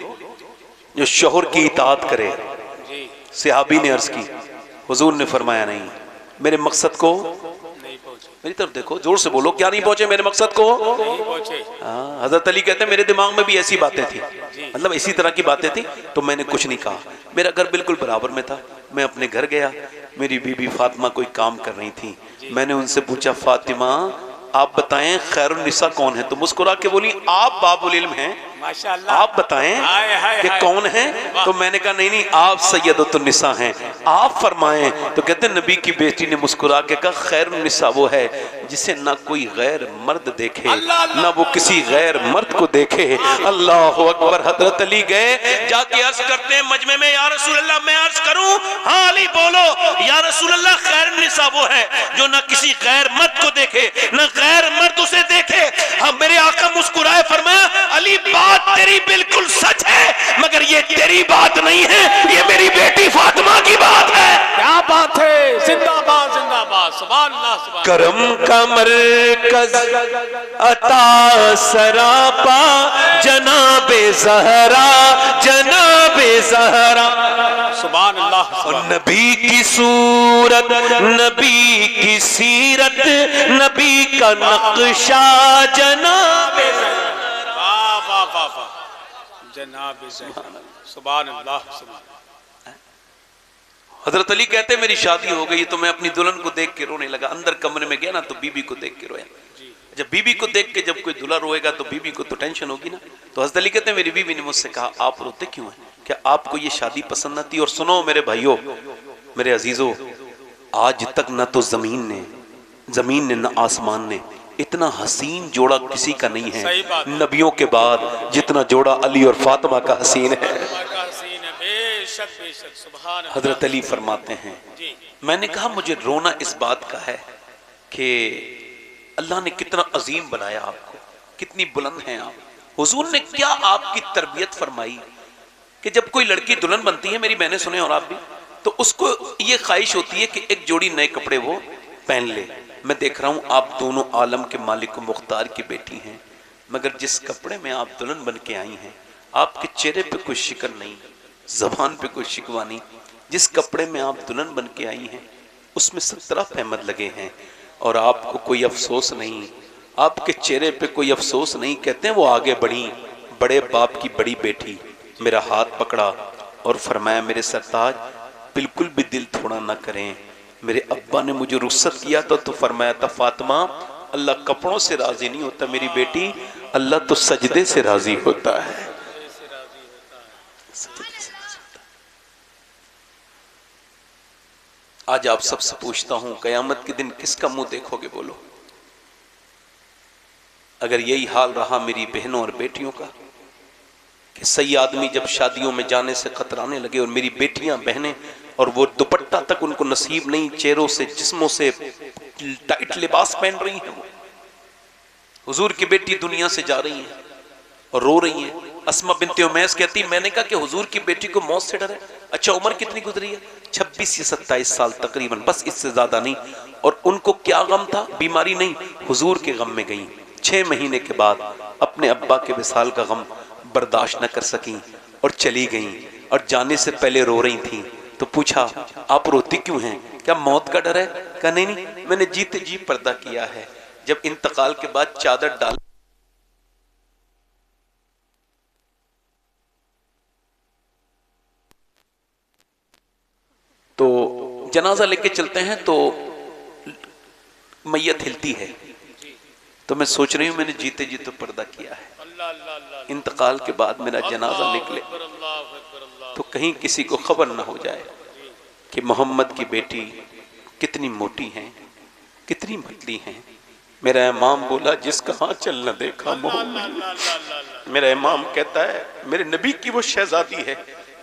جو شوہر کی اطاعت کرے، جی، صحابی نے عرض کی، حضور نے فرمایا نہیں، میرے مقصد کو نہیں پہنچے، میری طرف دیکھو، زور سے بولو، کیا نہیں پہنچے میرے مقصد کو؟ نہیں پہنچے۔ حضرت علی کہتے ہیں میرے دماغ میں بھی ایسی باتیں تھیں، مطلب اسی طرح کی باتیں تھیں، تو میں نے کچھ نہیں کہا، میرا گھر بالکل برابر میں تھا، میں اپنے گھر گیا، میری بی بی فاطمہ کوئی کام کر رہی تھی، میں نے ان سے پوچھا فاطمہ آپ بتائیں خیر النساء کون ہے؟ تو مسکرا کے بولی آپ باب العلم ہیں، ماشاءاللہ، آپ بتائیں کہ کون ہیں؟ تو میں نے کہا نہیں نہیں آپ سیدۃ النساء ہیں، آپ فرمائیں۔ تو کہتے ہیں نبی کی بیٹی نے مسکرا کے کہا خیر النساء وہ ہے جسے نہ کوئی غیر مرد دیکھے نہ وہ کسی غیر مرد کو دیکھے۔ اللہ اکبر۔ حضرت علی گئے جا کے عرض کرتے ہیں مجمع میں، یا رسول اللہ میں عرض کروں؟ ہاں علی بولو۔ یا رسول اللہ خیر النساء وہ ہے جو نہ کسی غیر مرد کو دیکھے نہ غیر مرد اسے دیکھے۔ ہاں میرے آقا مسکرائے، فرمایا علی بات بات تیری بالکل سچ ہے، مگر یہ تیری بات نہیں ہے، یہ میری بیٹی فاطمہ کی بات ہے۔ کیا بات ہے، زندہ باد زندہ باد، سبحان اللہ سبحان اللہ۔ کرم کا مرکز عطا سراپا جناب زہرا، جناب زہرا، سبحان اللہ اور سبحان نبی کی صورت، نبی کی سیرت، نبی کا نقشہ جناب اللہ، واہ واہ واہ واہ، جناب زہرا، سبحان اللہ سبحان اللہ۔ حضرت علی کہتے ہیں میری شادی ہو گئی تو میں اپنی دلہن کو دیکھ کے رونے لگا، اندر کمرے میں گیا نا تو بی بی کو دیکھ کے رویا۔ جب بی بی کو دیکھ کے جب کوئی دلہا روئے گا تو بی بی کو تو ٹینشن ہوگی نا۔ تو حضرت علی کہتے ہیں میری بیوی نے مجھ سے کہا آپ روتے کیوں ہیں، کیا آپ کو یہ شادی پسند نہ تھی؟ اور سنو میرے بھائیو، میرے عزیزو، آج تک نہ تو زمین نے نہ آسمان نے اتنا حسین جوڑا کسی کا نہیں ہے نبیوں کے بعد جتنا جوڑا علی اور فاطمہ کا حسین ہے۔ حضرت علی فرماتے ہیں میں نے کہا مجھے رونا اس بات کا ہے کہ اللہ نے کتنا عظیم بنایا آپ کو، کتنی بلند ہیں آپ۔ حضور نے کیا آپ کی تربیت فرمائی کہ جب کوئی لڑکی دلہن بنتی ہے، میری بہنیں سنیں اور آپ بھی، تو اس کو یہ خواہش ہوتی ہے کہ ایک جوڑی نئے کپڑے وہ پہن لے۔ میں دیکھ رہا ہوں آپ دونوں عالم کے مالک و مختار کی بیٹی ہیں، مگر جس کپڑے میں آپ دلہن بن کے آئی ہیں، آپ کے چہرے پہ کوئی شکر نہیں، زبان پہ کوئی شکوہ نہیں۔ جس کپڑے میں آپ دلہن بن کے آئی ہیں اس میں 17 احمد لگے ہیں اور آپ کو کوئی افسوس نہیں، آپ کے چہرے پہ کوئی افسوس نہیں۔ کہتے ہیں وہ آگے بڑھی، بڑے باپ کی بڑی بیٹی، میرا ہاتھ پکڑا اور فرمایا میرے سرتاج بالکل بھی دل تھوڑا نہ کریں، میرے ابا نے مجھے رخصت کیا تو فرمایا تھا فاطمہ اللہ کپڑوں سے راضی نہیں ہوتا میری بیٹی، اللہ تو سجدے سے راضی ہوتا ہے۔ آج آپ سب سے پوچھتا ہوں قیامت کے دن کس کا منہ دیکھو گے؟ بولو۔ اگر یہی حال رہا میری بہنوں اور بیٹیوں کا کہ صحیح آدمی جب شادیوں میں جانے سے قطرانے لگے اور میری بیٹیاں بہنیں اور وہ دوپٹہ تک ان کو نصیب نہیں، چہروں سے جسموں سے ٹائٹ لباس پہن رہی ہیں، وہ حضور کی بیٹی دنیا سے جا رہی ہیں اور رو رہی ہیں۔ اسما بنت امیس کہتی میں نے کہا کہ حضور کی بیٹی کو موت سے ڈر ہے؟ اچھا عمر کتنی گزری ہے؟ 26 یا 27 سال تقریباً، بس اس سے زیادہ نہیں۔ اور ان کو کیا غم تھا؟ بیماری نہیں، حضور کے غم میں گئیں۔ 6 مہینے کے بعد اپنے ابا کے وصال کا غم برداشت نہ کر سکیں اور چلی گئیں، اور جانے سے پہلے رو رہی تھیں۔ تو پوچھا آپ روتی کیوں ہیں، کیا موت کا ڈر ہے؟ کہا نہیں، میں نے جیتے جی پردہ کیا ہے۔ جب انتقال کے بعد چادر ڈال تو جنازہ لے کے چلتے ہیں تو میت ہلتی ہے، تو میں سوچ رہی ہوں میں نے جیتے جی تو پردہ کیا ہے، انتقال کے بعد میرا جنازہ نکلے تو کہیں کسی کو خبر نہ ہو جائے کہ محمد کی بیٹی کتنی موٹی ہیں، کتنی پتلی ہیں۔ میرا امام بولا جس کا ہاں چل نہ دیکھا محمد، میرا امام کہتا ہے میرے نبی کی وہ شہزادی ہے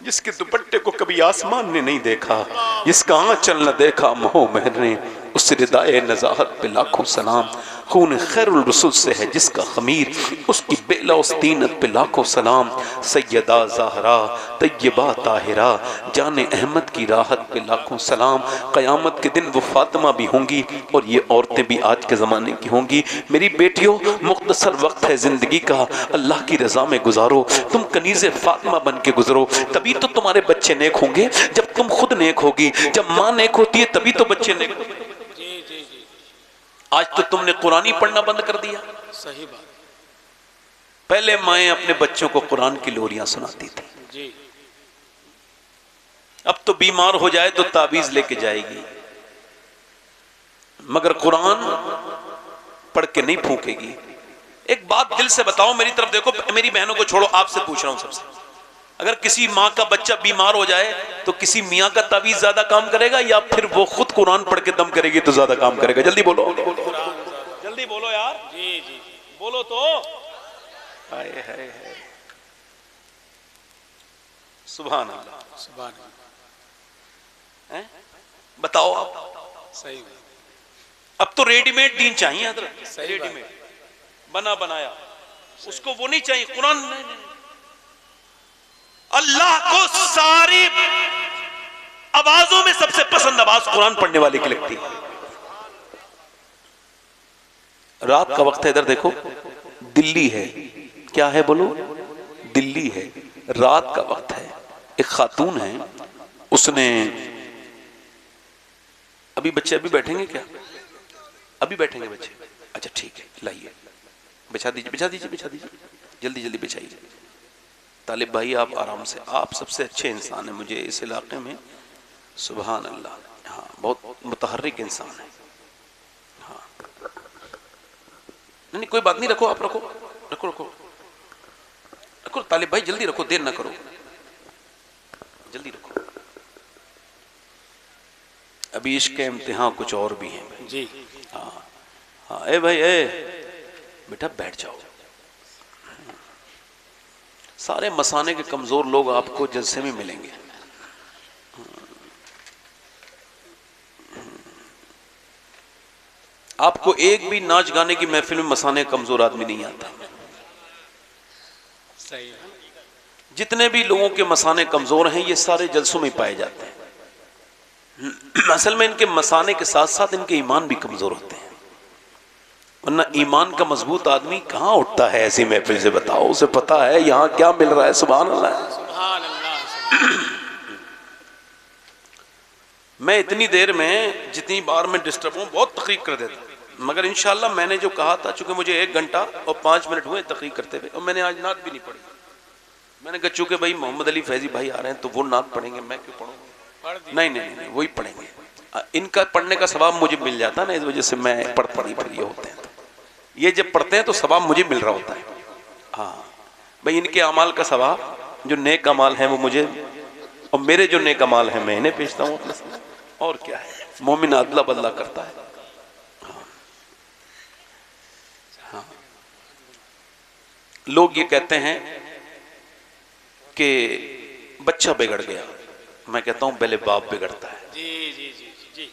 جس کے دوپٹے کو کبھی آسمان نے نہیں دیکھا، جس کا آنچل نہ دیکھا محمد نے، اس ردائے نزاہت پہ لاکھوں سلام۔ خون خیر الرسول سے ہے جس کا خمیر، اس کی بیلا استینت پہ لاکھوں سلام۔ سیدہ زہرا طیبہ طاہرہ جان احمد کی راحت پہ لاکھوں سلام۔ قیامت کے دن وہ فاطمہ بھی ہوں گی اور یہ عورتیں بھی آج کے زمانے کی ہوں گی۔ میری بیٹیوں مختصر وقت ہے زندگی کا، اللہ کی رضا میں گزارو، تم کنیز فاطمہ بن کے گزرو، تبھی تو تمہارے بچے نیک ہوں گے۔ جب تم خود نیک ہوگی، جب ماں نیک ہوتی ہے تبھی تو بچے نیک ہوتے ہیں۔ آج تو تم نے قرآن ہی پڑھنا بند کر دیا۔ صحیح بات۔ پہلے مائیں اپنے بچوں کو قرآن کی لوریاں سناتی تھی، جی اب تو بیمار ہو جائے تو تعویذ لے کے جائے گی، مگر قرآن پڑھ کے نہیں پھونکے گی۔ ایک بات دل سے بتاؤ، میری طرف دیکھو، میری بہنوں کو چھوڑو، آپ سے پوچھ رہا ہوں سب سے، اگر کسی ماں کا بچہ بیمار ہو جائے تو کسی میاں کا تعویذ زیادہ کام کرے گا یا پھر وہ خود قرآن پڑھ کے دم کرے گی تو زیادہ کام کرے گا؟ جلدی بولو، جلدی بولو یار، جی جی بولو تو۔ ہائے ہائے ہائے، سبحان اللہ، سبحان اللہ، بتاؤ آپ۔ صحیح اب تو ریڈی میڈ دین چاہیے حضرت، صحیح ریڈی بات۔ میڈ بنا بنایا، اس کو وہ نہیں چاہیے قرآن۔ اللہ کو ساری آوازوں میں سب سے پسند آواز قرآن پڑھنے والے کی لگتی ہے. رات کا وقت ہے، ادھر دیکھو، دلی ہے، کیا ہے بولو؟ دلی ہے، رات کا وقت ہے. ایک خاتون ہے، اس نے ابھی بچے ابھی بیٹھیں گے کیا؟ ابھی بیٹھیں گے بچے؟ اچھا ٹھیک ہے، لائیے بچھا دیجیے بچھا دیجیے بچھا دیجیے، جلدی جلدی بچھائیے. طالب بھائی آپ آرام سے، آپ سب سے اچھے انسان ہیں مجھے اس علاقے میں، سبحان اللہ. ہاں بہت متحرک انسان ہے. ہاں نہیں کوئی بات نہیں، رکھو آپ، رکھو رکھو رکھو رکھو طالب بھائی جلدی رکھو، دیر نہ کرو، جلدی رکھو. ابھی عشق کے امتحان کچھ اور بھی ہیں جی. ہاں ہاں. اے بھائی اے بیٹا بیٹھ جاؤ. سارے مسانے کے کمزور لوگ آپ کو جلسے میں ملیں گے. آپ کو ایک بھی ناچ گانے کی محفل میں مسانے کمزور آدمی نہیں آتا. صحیح ہے. جتنے بھی لوگوں کے مسانے کمزور ہیں یہ سارے جلسوں میں پائے جاتے ہیں. اصل میں ان کے مسانے کے ساتھ ساتھ ان کے ایمان بھی کمزور ہوتے ہیں، ورنہ ایمان کا مضبوط آدمی کہاں اٹھتا ہے ایسی محفل سے؟ بتاؤ، اسے پتا ہے یہاں کیا مل رہا ہے. سبحان اللہ. سبحان اللہ. میں اتنی دیر میں جتنی بار میں ڈسٹرب ہوں بہت تقریر کر دیتا ہوں، مگر انشاءاللہ میں نے جو کہا تھا، چونکہ مجھے 1 گھنٹہ اور 5 منٹ ہوئے تقریر کرتے ہوئے، اور میں نے آج نعت بھی نہیں پڑھی. میں نے کہا چونکہ بھائی محمد علی فیضی بھائی آ رہے ہیں تو وہ نعت پڑھیں گے، میں کیوں پڑھوں گا؟ نہیں نہیں نہیں، وہی پڑھیں گے. ان کا پڑھنے کا ثواب مجھے مل جاتا ہے نا، اس وجہ سے میں پڑھتا نہیں. پھر یہ ہوتے ہیں، یہ جب پڑھتے ہیں تو ثواب مجھے مل رہا ہوتا ہے. ہاں بھائی ان کے اعمال کا ثواب، جو نیک اعمال ہیں وہ مجھے، اور میرے جو نیک اعمال ہیں میں انہیں بھیجتا ہوں اپنے ساتھ. اور کیا ہے، مومن عدلہ بدلہ کرتا ہے. ہاں. لوگ یہ کہتے ہیں کہ بچہ بگڑ گیا، میں کہتا ہوں پہلے باپ بگڑتا ہے. جی جی جی جی.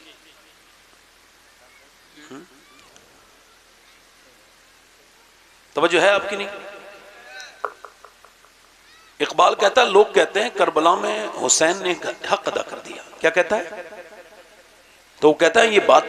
توجہ ہے آپ کی نہیں؟ اقبال کہتا ہے، لوگ کہتے ہیں کربلا میں حسین نے حق ادا کر دیا. کیا کہتا ہے؟ تو وہ کہتا ہے یہ بات